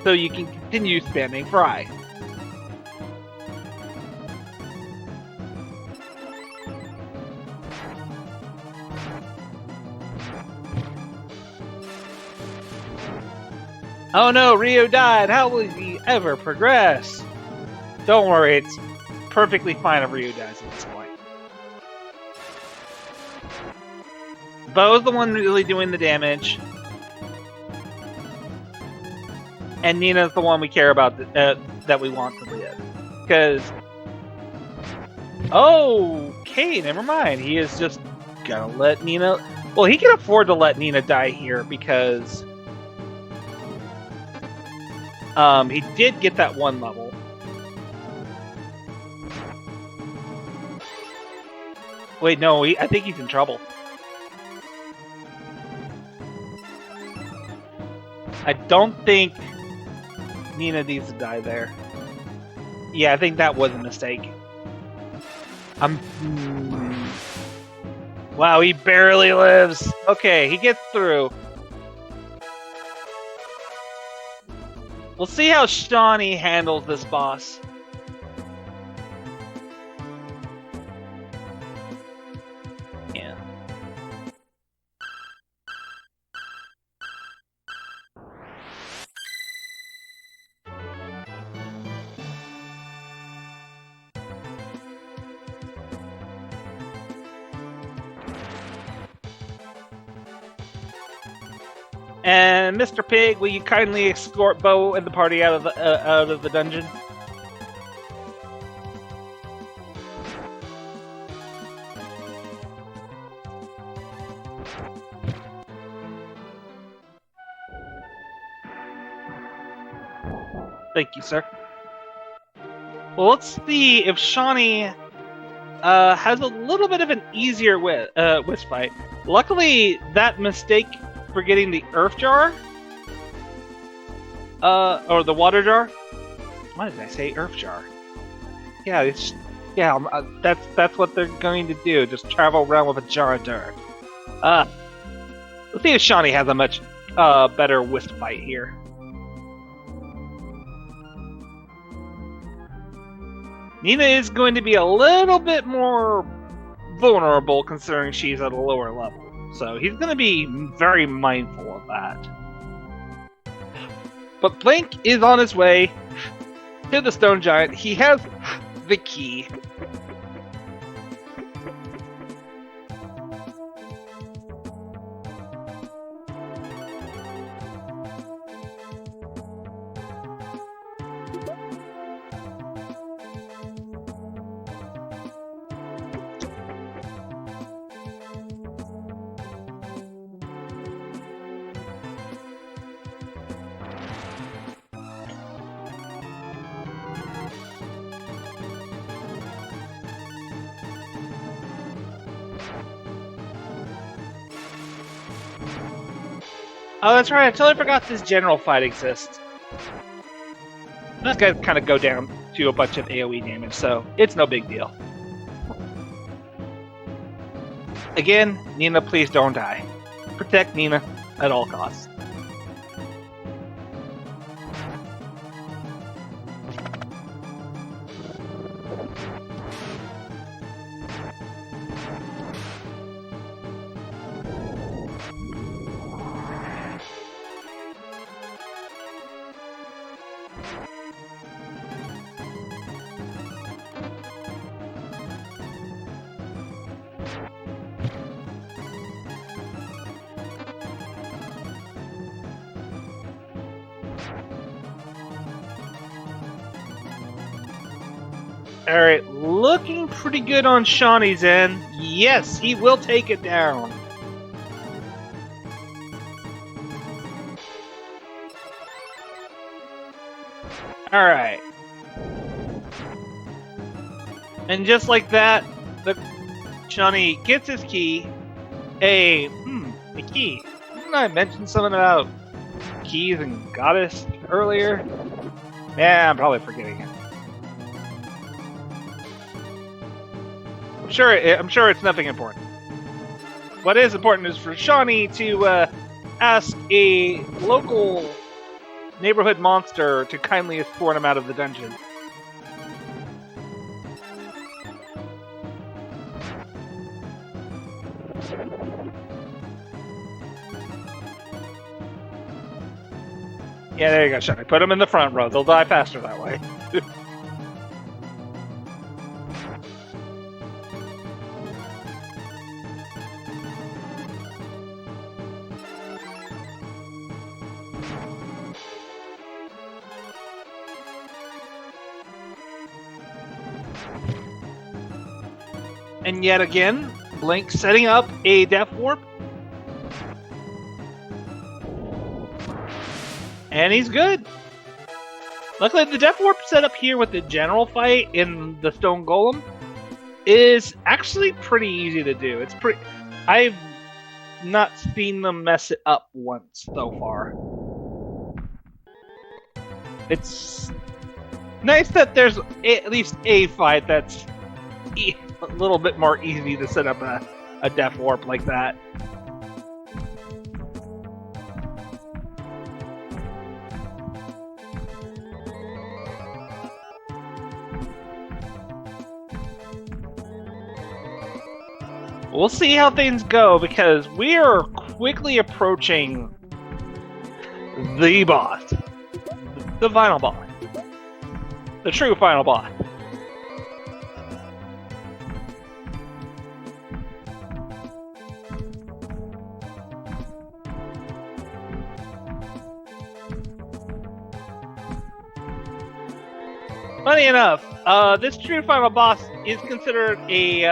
Speaker 1: so you can continue spamming Fry. Oh no, Ryo died. How will he ever progress? Don't worry, it's perfectly fine if Ryo dies at this point. Bo's the one really doing the damage. And Nina's the one we care about that we want to live. Because... okay, never mind. He is just gonna let Nina... Well, he can afford to let Nina die here because... he did get that one level. Wait, no, I think he's in trouble. I don't think Nina needs to die there. Yeah, I think that was a mistake. Wow, he barely lives. Okay, he gets through. We'll see how Shawnee handles this boss. Yeah. And Mr. Pig, will you kindly escort Bo and the party out of the dungeon? Thank you, sir. Well, let's see if Shawnee has a little bit of an easier whisk fight. Luckily, that mistake for getting the earth jar, or the water jar. Why did I say earth jar? Yeah, that's what they're going to do. Just travel around with a jar of dirt. Let's see if Shawnee has a much better whisk fight here. Nina is going to be a little bit more vulnerable considering she's at a lower level. So he's going to be very mindful of that. But Blink is on his way to the Stone Giant. He has the key. Oh, that's right. I totally forgot this general fight exists. This guy kind of go down to a bunch of AoE damage, so it's no big deal. Again, Nina, please don't die. Protect Nina at all costs. Alright, looking pretty good on Shawnee's end. Yes, he will take it down. Alright. And just like that, Shawnee gets his key. The key. Didn't I mention something about keys and goddess earlier? Yeah, I'm probably forgetting it. I'm sure it's nothing important. What is important is for Shawnee to ask a local neighborhood monster to kindly escort him out of the dungeon. Yeah, there you go, Shiny. Put them in the front row. They'll die faster that way. And yet again, Blink setting up a Death Warp. And he's good. Luckily, the Death Warp setup here with the general fight in the Stone Golem is actually pretty easy to do. It's pretty. I've not seen them mess it up once so far. It's nice that there's at least a fight that's a little bit more easy to set up a Death Warp like that. We'll see how things go, because we are quickly approaching the boss. The final boss. The true final boss. Funny enough, this true final boss is considered a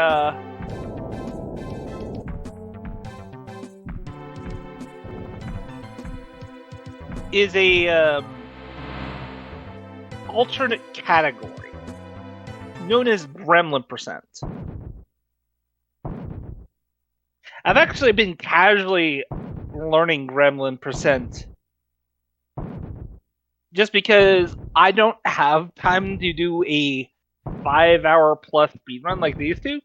Speaker 1: alternate category known as Gremlin percent. I've actually been casually learning Gremlin percent just because I don't have time to do a 5-hour plus speedrun like these two.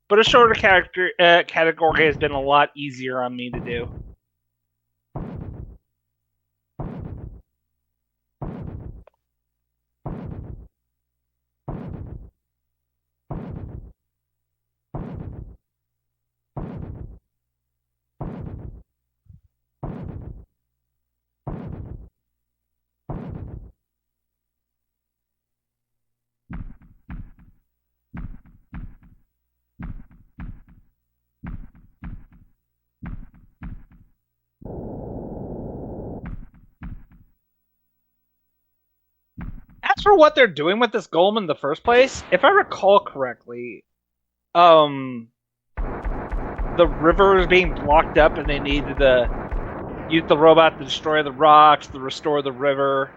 Speaker 1: But a shorter category has been a lot easier on me to do. As for what they're doing with this golem in the first place, if I recall correctly, the river is being blocked up and they needed to use the robot to destroy the rocks, to restore the river.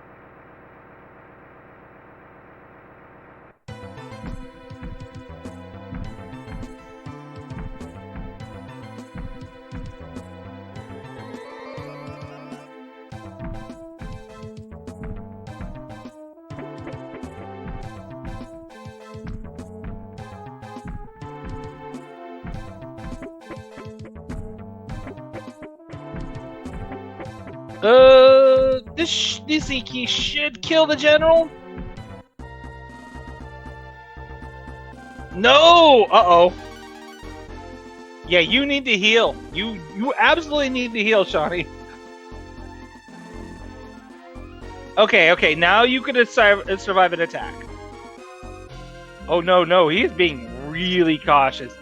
Speaker 1: This Iki should kill the general. No! Uh-oh. Yeah, you need to heal. You absolutely need to heal, Shawnee. Okay, now you can survive an attack. Oh, no, he's being really cautious.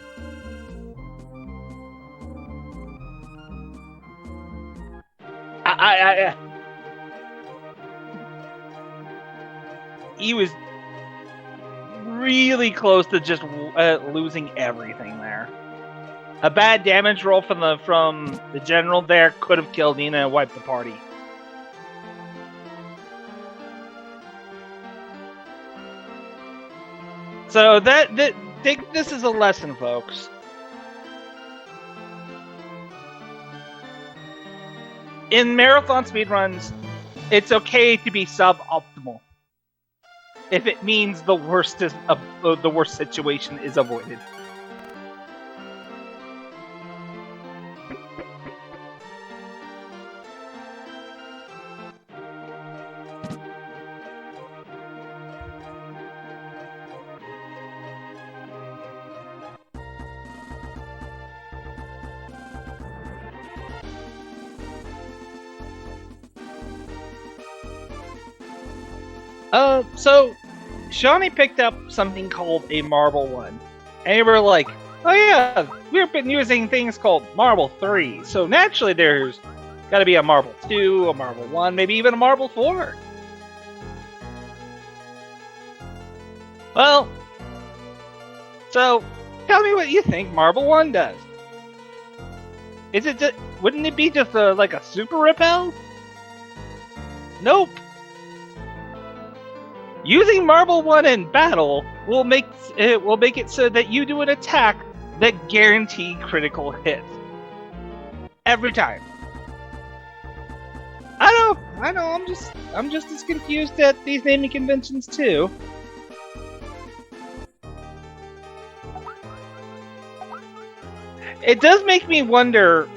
Speaker 1: He was really close to just losing everything there. A bad damage roll from the general there could have killed Nina and wiped the party. So take this as a lesson, folks. In marathon speedruns, it's okay to be suboptimal if it means the worst situation is avoided. So Shawnee picked up something called a Marble 1. And you were like, oh yeah, we've been using things called Marble 3. So naturally there's got to be a Marble 2, a Marble 1, maybe even a Marble 4. Well, so tell me what you think Marble 1 does. Is it just, wouldn't it be just like a super repel? Nope. Using Marble 1 in battle will make it so that you do an attack that guarantee critical hits. Every time. I know, I'm just as confused at these naming conventions too. It does make me wonder,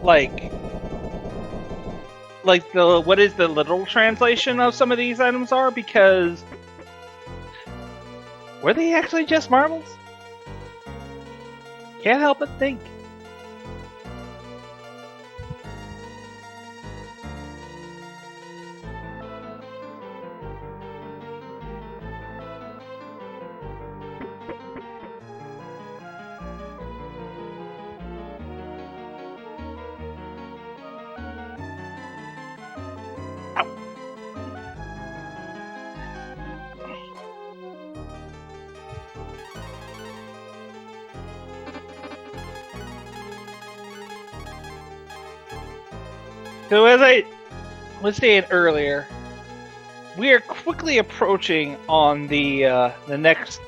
Speaker 1: like what is the literal translation of some of these items are, because were they actually just marbles? Can't help but think. So as I was saying earlier, we are quickly approaching on the next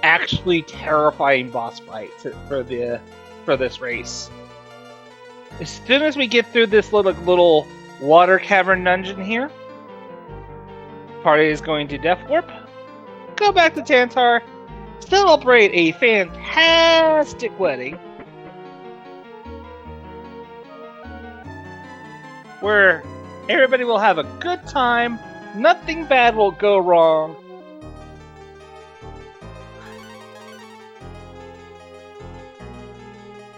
Speaker 1: actually terrifying boss fight for this race. As soon as we get through this little water cavern dungeon here, party is going to Death Warp, go back to Tantar, celebrate a fantastic wedding, where everybody will have a good time, nothing bad will go wrong.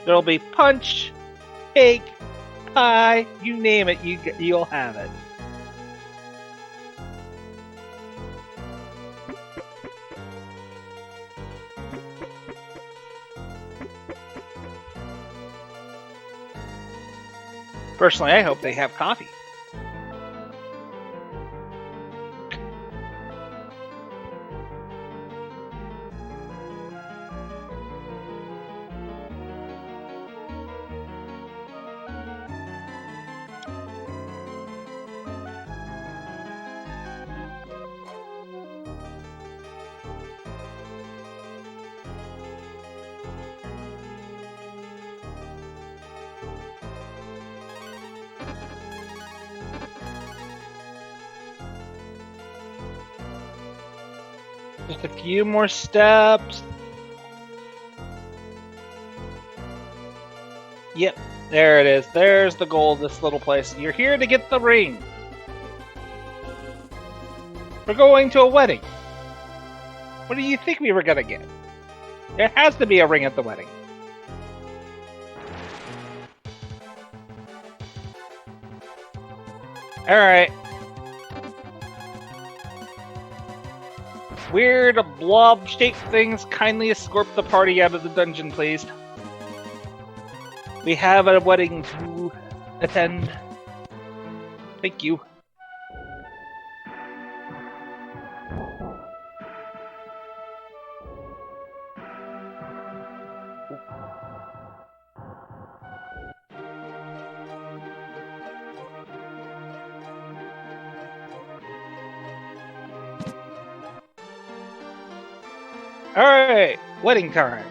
Speaker 1: There'll be punch, cake, pie, you name it, you'll have it. Personally, I hope they have coffee. Just a few more steps. Yep, there it is. There's the goal of this little place. You're here to get the ring. We're going to a wedding. What do you think we were gonna get? There has to be a ring at the wedding. Alright. Weird blob-shaped things, kindly escort the party out of the dungeon, please. We have a wedding to attend. Thank you. Alright, wedding time.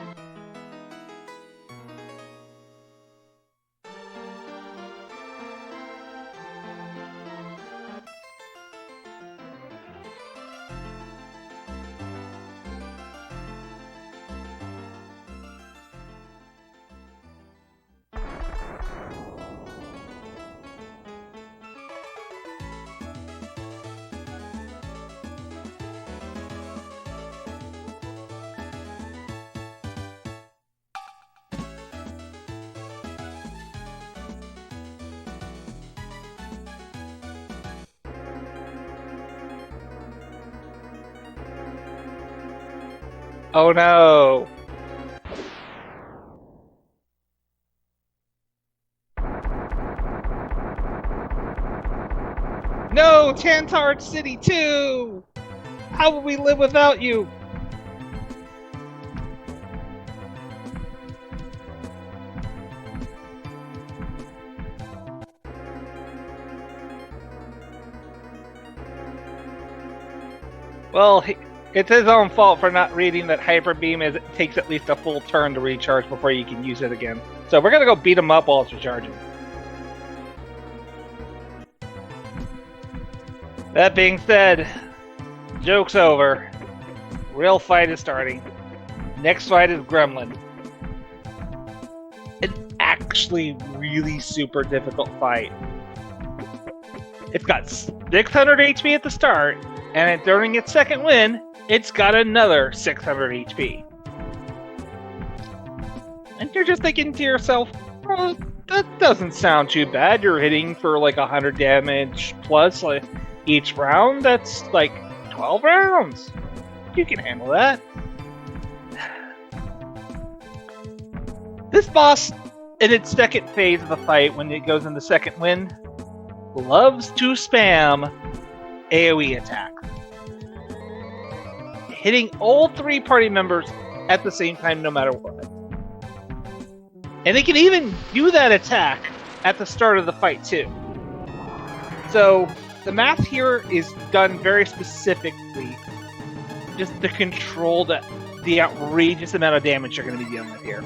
Speaker 1: Oh no! No! Tantard City 2! How will we live without you? Well, it's his own fault for not reading that Hyper Beam it takes at least a full turn to recharge before you can use it again. So we're gonna go beat him up while it's recharging. That being said, joke's over. Real fight is starting. Next fight is Gremlin. An actually really super difficult fight. It's got 600 HP at the start, and during its second win, it's got another 600 HP. And you're just thinking to yourself, oh, that doesn't sound too bad. You're hitting for like 100 damage plus like each round. That's like 12 rounds. You can handle that. This boss, in its second phase of the fight, when it goes into second wind, loves to spam AoE attacks, hitting all 3 party members at the same time no matter what. And it can even do that attack at the start of the fight too. So the math here is done very specifically just to control the outrageous amount of damage you're going to be dealing with here.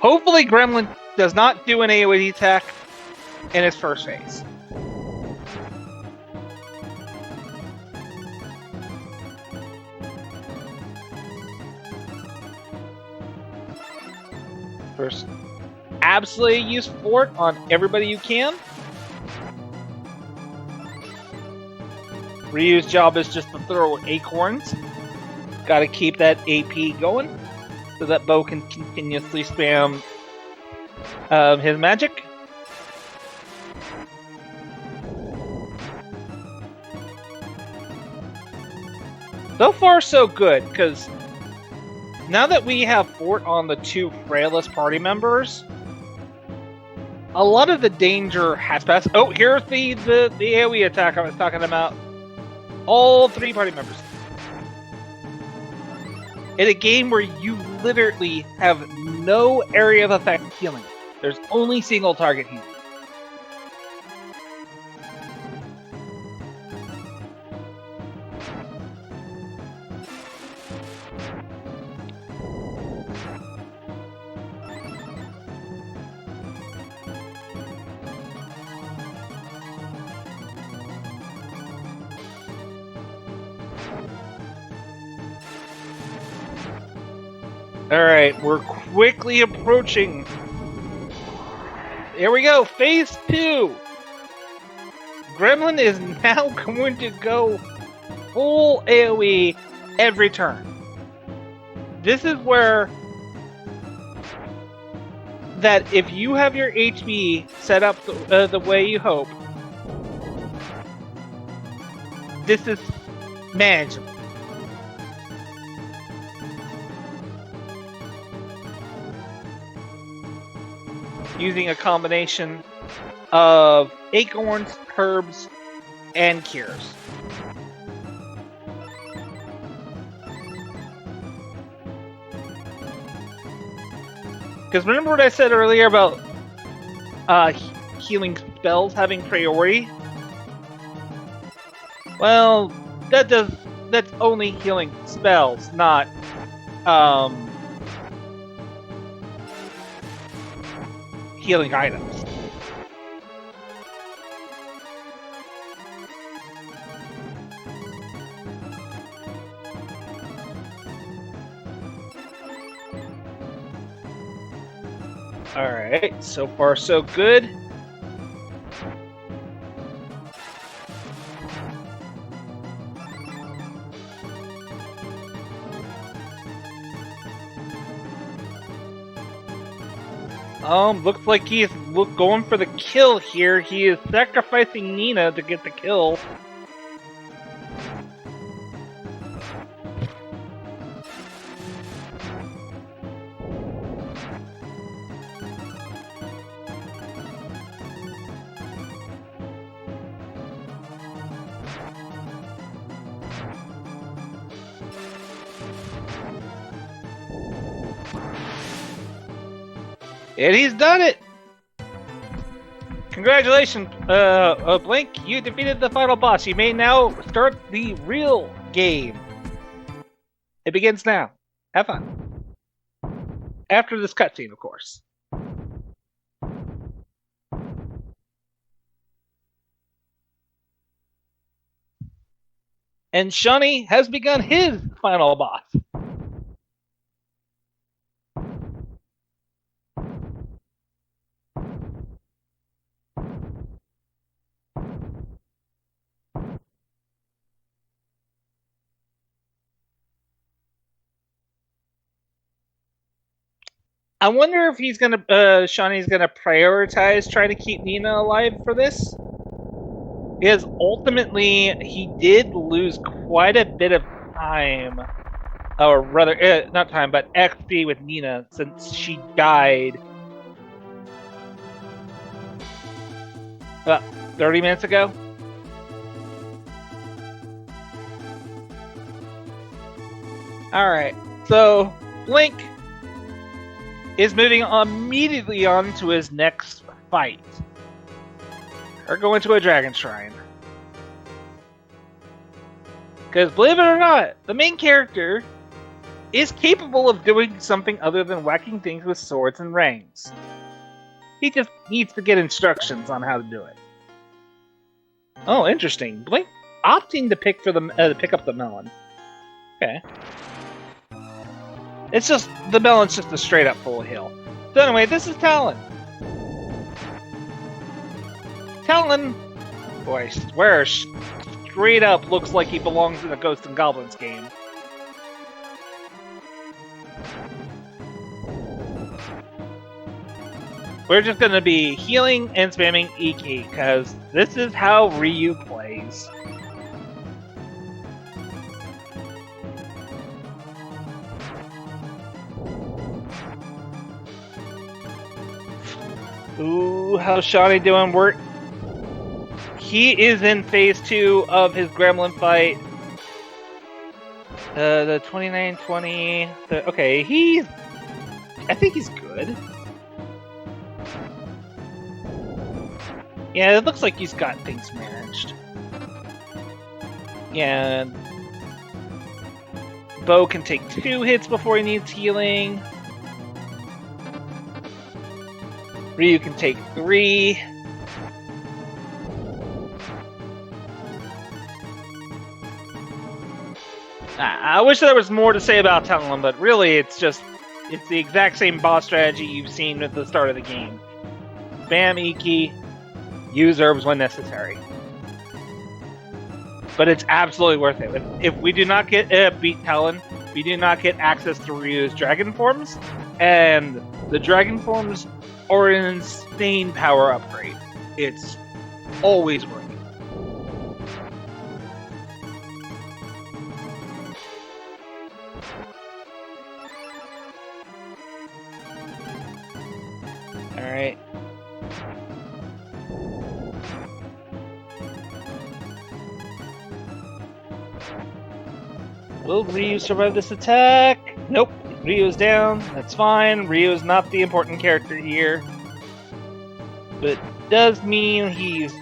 Speaker 1: Hopefully Gremlin does not do an AoE attack in his first phase. First, absolutely use Fort on everybody you can. Ryu's job is just to throw acorns. Gotta keep that AP going so that Bo can continuously spam his magic. So far, so good, because now that we have Fort on the 2 frailest party members, a lot of the danger has passed. Oh, here's the AoE attack I was talking about. All 3 party members. In a game where you literally have no area of effect healing. There's only single target healing. Alright, we're quickly approaching. Here we go, phase 2. Gremlin is now going to go full AoE every turn. This is where that if you have your HP set up the way you hope, this is manageable. Using a combination of acorns, herbs, and cures. Because remember what I said earlier about healing spells having priority? Well, that's only healing spells, not healing items. Alright, so far so good. Looks like he is going for the kill here. He is sacrificing Nina to get the kill. And he's done it! Congratulations, Blink, you defeated the final boss. You may now start the real game. It begins now. Have fun. After this cutscene, of course. And Shawnee has begun his final boss. I wonder if he's gonna, Shawnee's gonna prioritize trying to keep Nina alive for this. Because ultimately, he did lose quite a bit of time, or rather, not time, but XP with Nina since she died about 30 minutes ago. Alright, so Blink is moving immediately on to his next fight. Or going to a dragon shrine. Because believe it or not, the main character is capable of doing something other than whacking things with swords and rings. He just needs to get instructions on how to do it. Oh, interesting. Blink opting to pick up the melon. Okay. It's just, the melon's just a straight up full hill. So anyway, this is Talon. Talon, boy, I swear, straight up looks like he belongs in a Ghosts and Goblins game. We're just gonna be healing and spamming Iki, because this is how Ryu plays. Ooh, how's Shawnee doing? He is in phase 2 of his gremlin fight. The 2920. Okay, I think he's good. Yeah, it looks like he's got things managed. Yeah. Bo can take 2 hits before he needs healing. Ryu can take 3. I wish there was more to say about Talon, but really it's the exact same boss strategy you've seen at the start of the game. Spam Iki, use herbs when necessary. But it's absolutely worth it. If we do not get beat Talon, we do not get access to Ryu's dragon forms, and the dragon forms are an insane power upgrade. It's always worth it. Alright. Will Ryu survive this attack? Nope. Ryu's down. That's fine. Ryu's not the important character here. But it does mean he's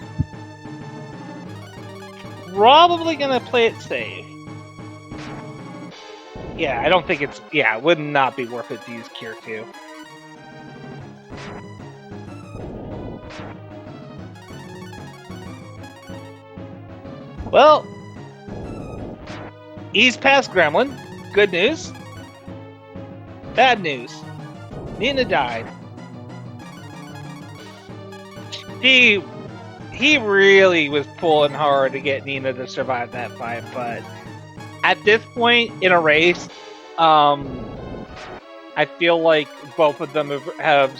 Speaker 1: probably gonna play it safe. Yeah, I don't think it's... Yeah, it would not be worth it to use Cure 2. Well, he's past Gremlin. Good news. Bad news. Nina died. He really was pulling hard to get Nina to survive that fight, but at this point in a race, I feel like both of them have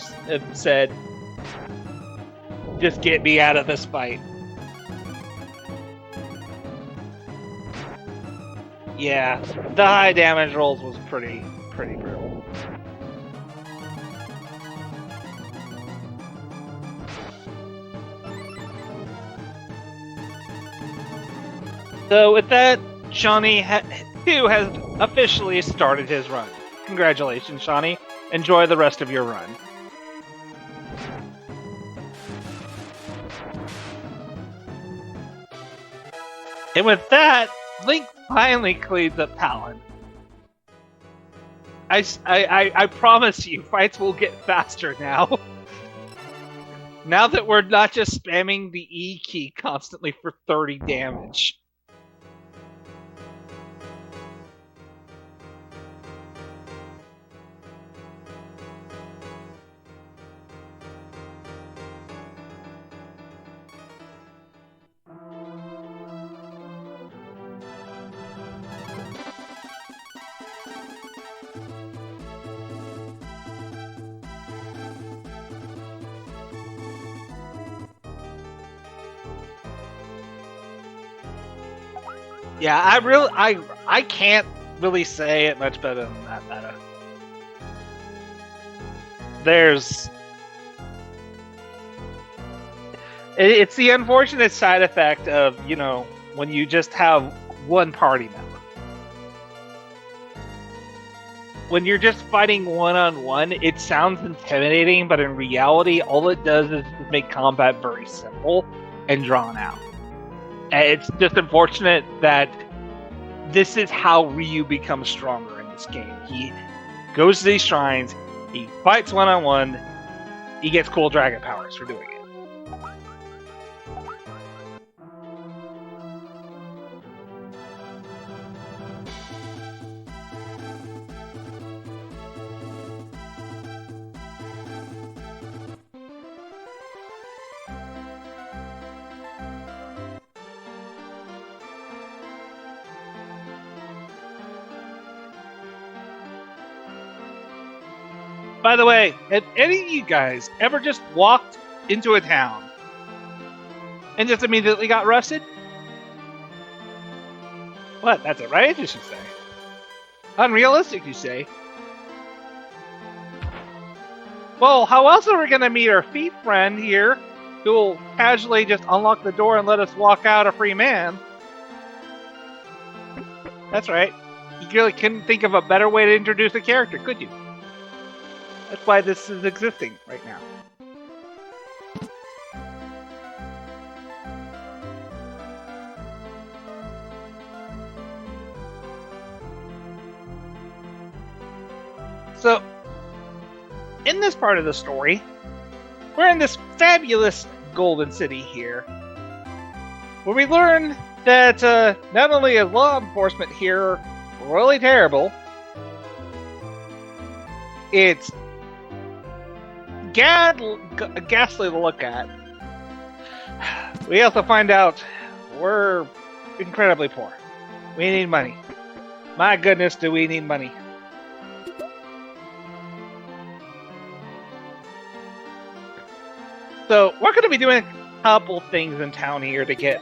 Speaker 1: said, just get me out of this fight. Yeah, the high damage rolls was pretty brutal. So with that, Shawnee too has officially started his run. Congratulations, Shawnee. Enjoy the rest of your run. And with that, Link finally cleans up Talon. I promise you, fights will get faster now. Now that we're not just spamming the E key constantly for 30 damage. Yeah, I can't really say it much better than that meta. It's the unfortunate side effect of, you know, when you just have one party member. When you're just fighting one-on-one, it sounds intimidating, but in reality, all it does is make combat very simple and drawn out. And it's just unfortunate that this is how Ryu becomes stronger in this game. He goes to these shrines, he fights one-on-one, he gets cool dragon powers for doing it. By the way, have any of you guys ever just walked into a town and just immediately got rusted? What? That's outrageous, you say? Unrealistic, you say? Well, how else are we going to meet our thief friend here, who will casually just unlock the door and let us walk out a free man? That's right. You really couldn't think of a better way to introduce a character, could you? That's why this is existing right now. So, in this part of the story, we're in this fabulous golden city here, where we learn that not only is law enforcement here really terrible, it's ghastly to look at. We also find out we're incredibly poor. We need money. My goodness, do we need money. So we're going to be doing a couple things in town here to get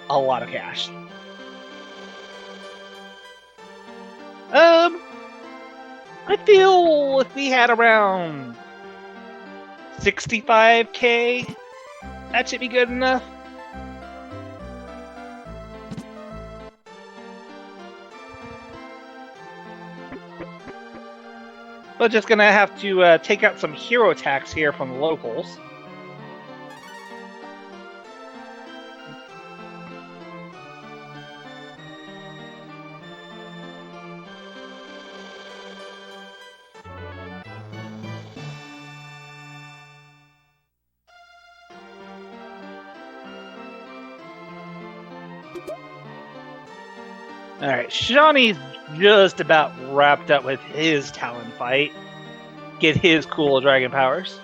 Speaker 1: a lot of cash. I feel if we had around 65k, that should be good enough. We're just gonna have to take out some hero tax here from the locals. Alright, Shawnee's just about wrapped up with his Talon fight. Get his cool dragon powers.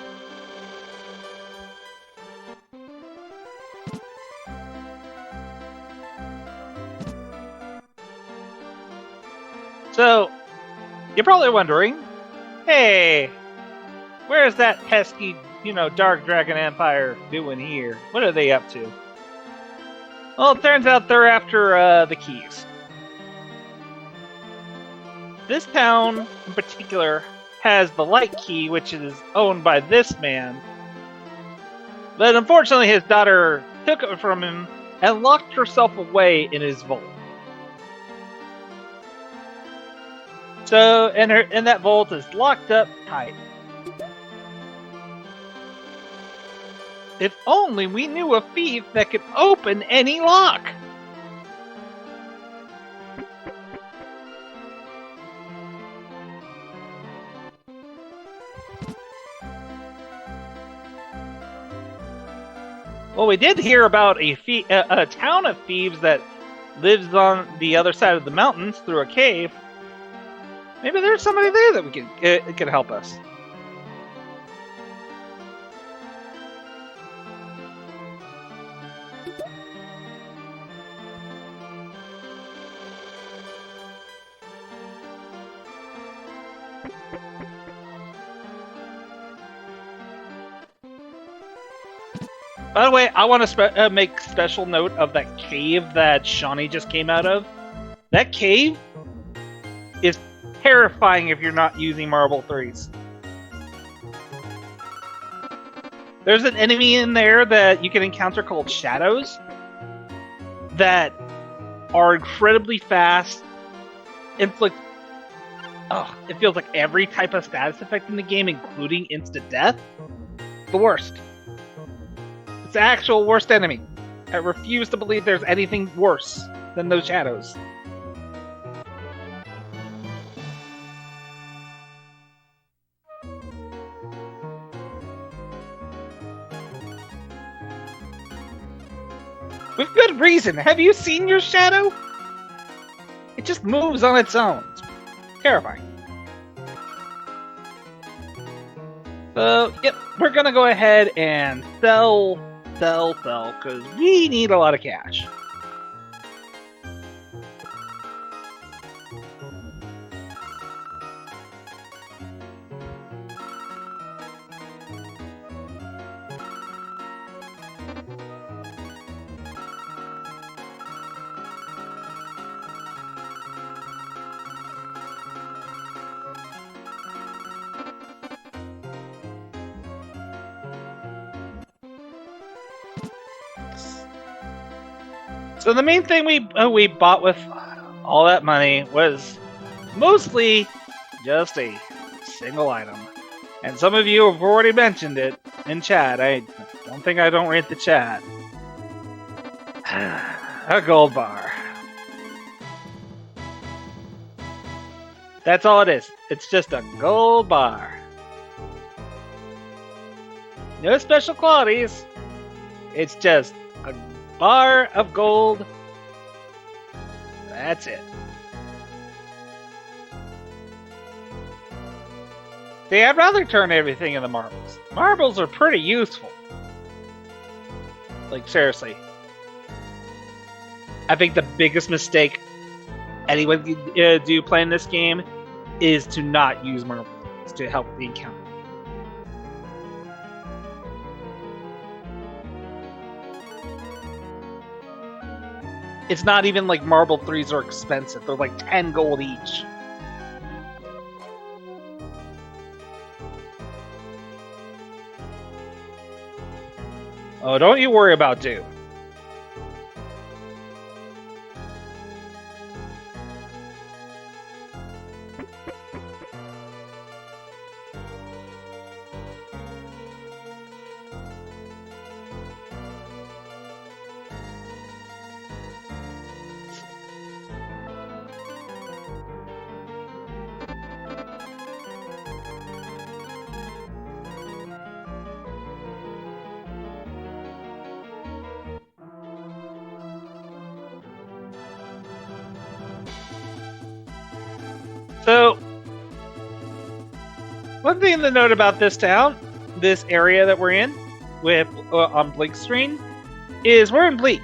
Speaker 1: So, you're probably wondering, hey, where's that pesky, Dark Dragon Empire doing here? What are they up to? Well, it turns out they're after the keys. This town, in particular, has the light key, which is owned by this man. But unfortunately, his daughter took it from him and locked herself away in his vault. So, and that vault is locked up tight. If only we knew a thief that could open any lock. Well, we did hear about a town of thieves that lives on the other side of the mountains through a cave. Maybe there's somebody there that can help us. By the way, I want to make special note of that cave that Shawnee just came out of. That cave is terrifying if you're not using Marble 3s. There's an enemy in there that you can encounter called Shadows that are incredibly fast, inflict... Oh, it feels like every type of status effect in the game, including instant death. The worst. It's the actual worst enemy. I refuse to believe there's anything worse than those Shadows. With good reason. Have you seen your Shadow? It just moves on its own. It's terrifying. So, yep, we're gonna go ahead and sell, because we need a lot of cash. So the main thing we bought with all that money was mostly just a single item. And some of you have already mentioned it in chat. I don't read the chat. A gold bar. That's all it is. It's just a gold bar. No special qualities. It's just a bar of gold. That's it. See, I'd rather turn everything into marbles. Marbles are pretty useful. Like, seriously. I think the biggest mistake anyone can do playing this game is to not use marbles to help the encounter. It's not even like Marble 3s are expensive. They're like 10 gold each. Oh, don't you worry about Doom. So, one thing to note about this town, this area that we're in, with on Bleak's screen, is we're in Bleak.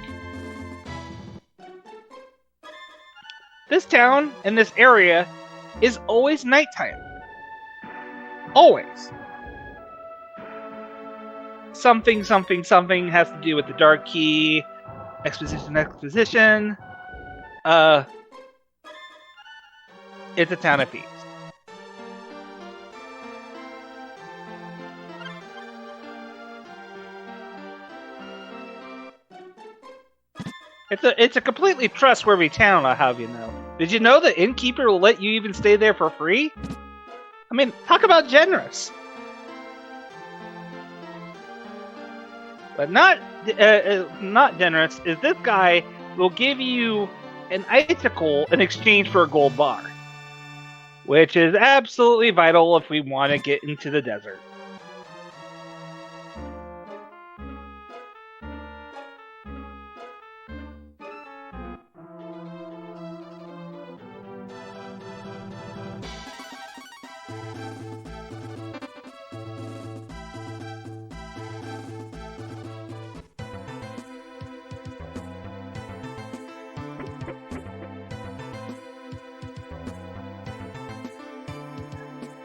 Speaker 1: This town and this area is always nighttime. Always. Something has to do with the Dark Key, exposition. It's a town of thieves. It's a completely trustworthy town, I'll have you know. Did you know the innkeeper will let you even stay there for free? I mean, talk about generous. But not generous is this guy will give you an icicle in exchange for a gold bar. Which is absolutely vital if we want to get into the desert.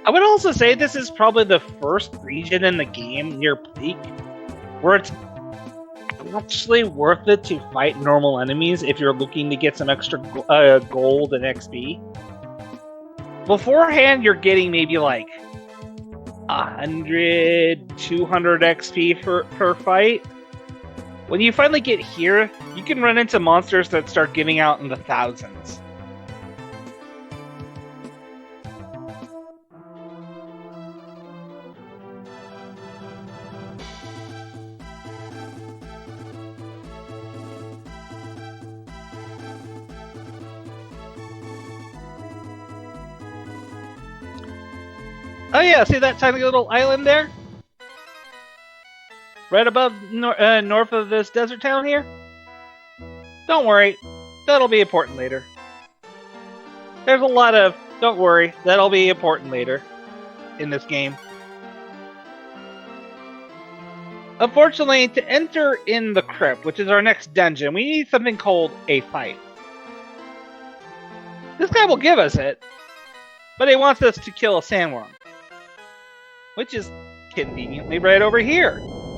Speaker 1: I would also say this is probably the first region in the game near Peak where it's actually worth it to fight normal enemies if you're looking to get some extra gold and XP. Beforehand, you're getting maybe like 100, 200 XP per fight. When you finally get here, you can run into monsters that start giving out in the thousands. Oh yeah, see that tiny little island there? Right above, north of this desert town here? Don't worry, that'll be important later. There's a lot of, don't worry, that'll be important later in this game. Unfortunately, to enter in the crypt, which is our next dungeon, we need something called a fight. This guy will give us it, but he wants us to kill a sandworm, which is conveniently right over here.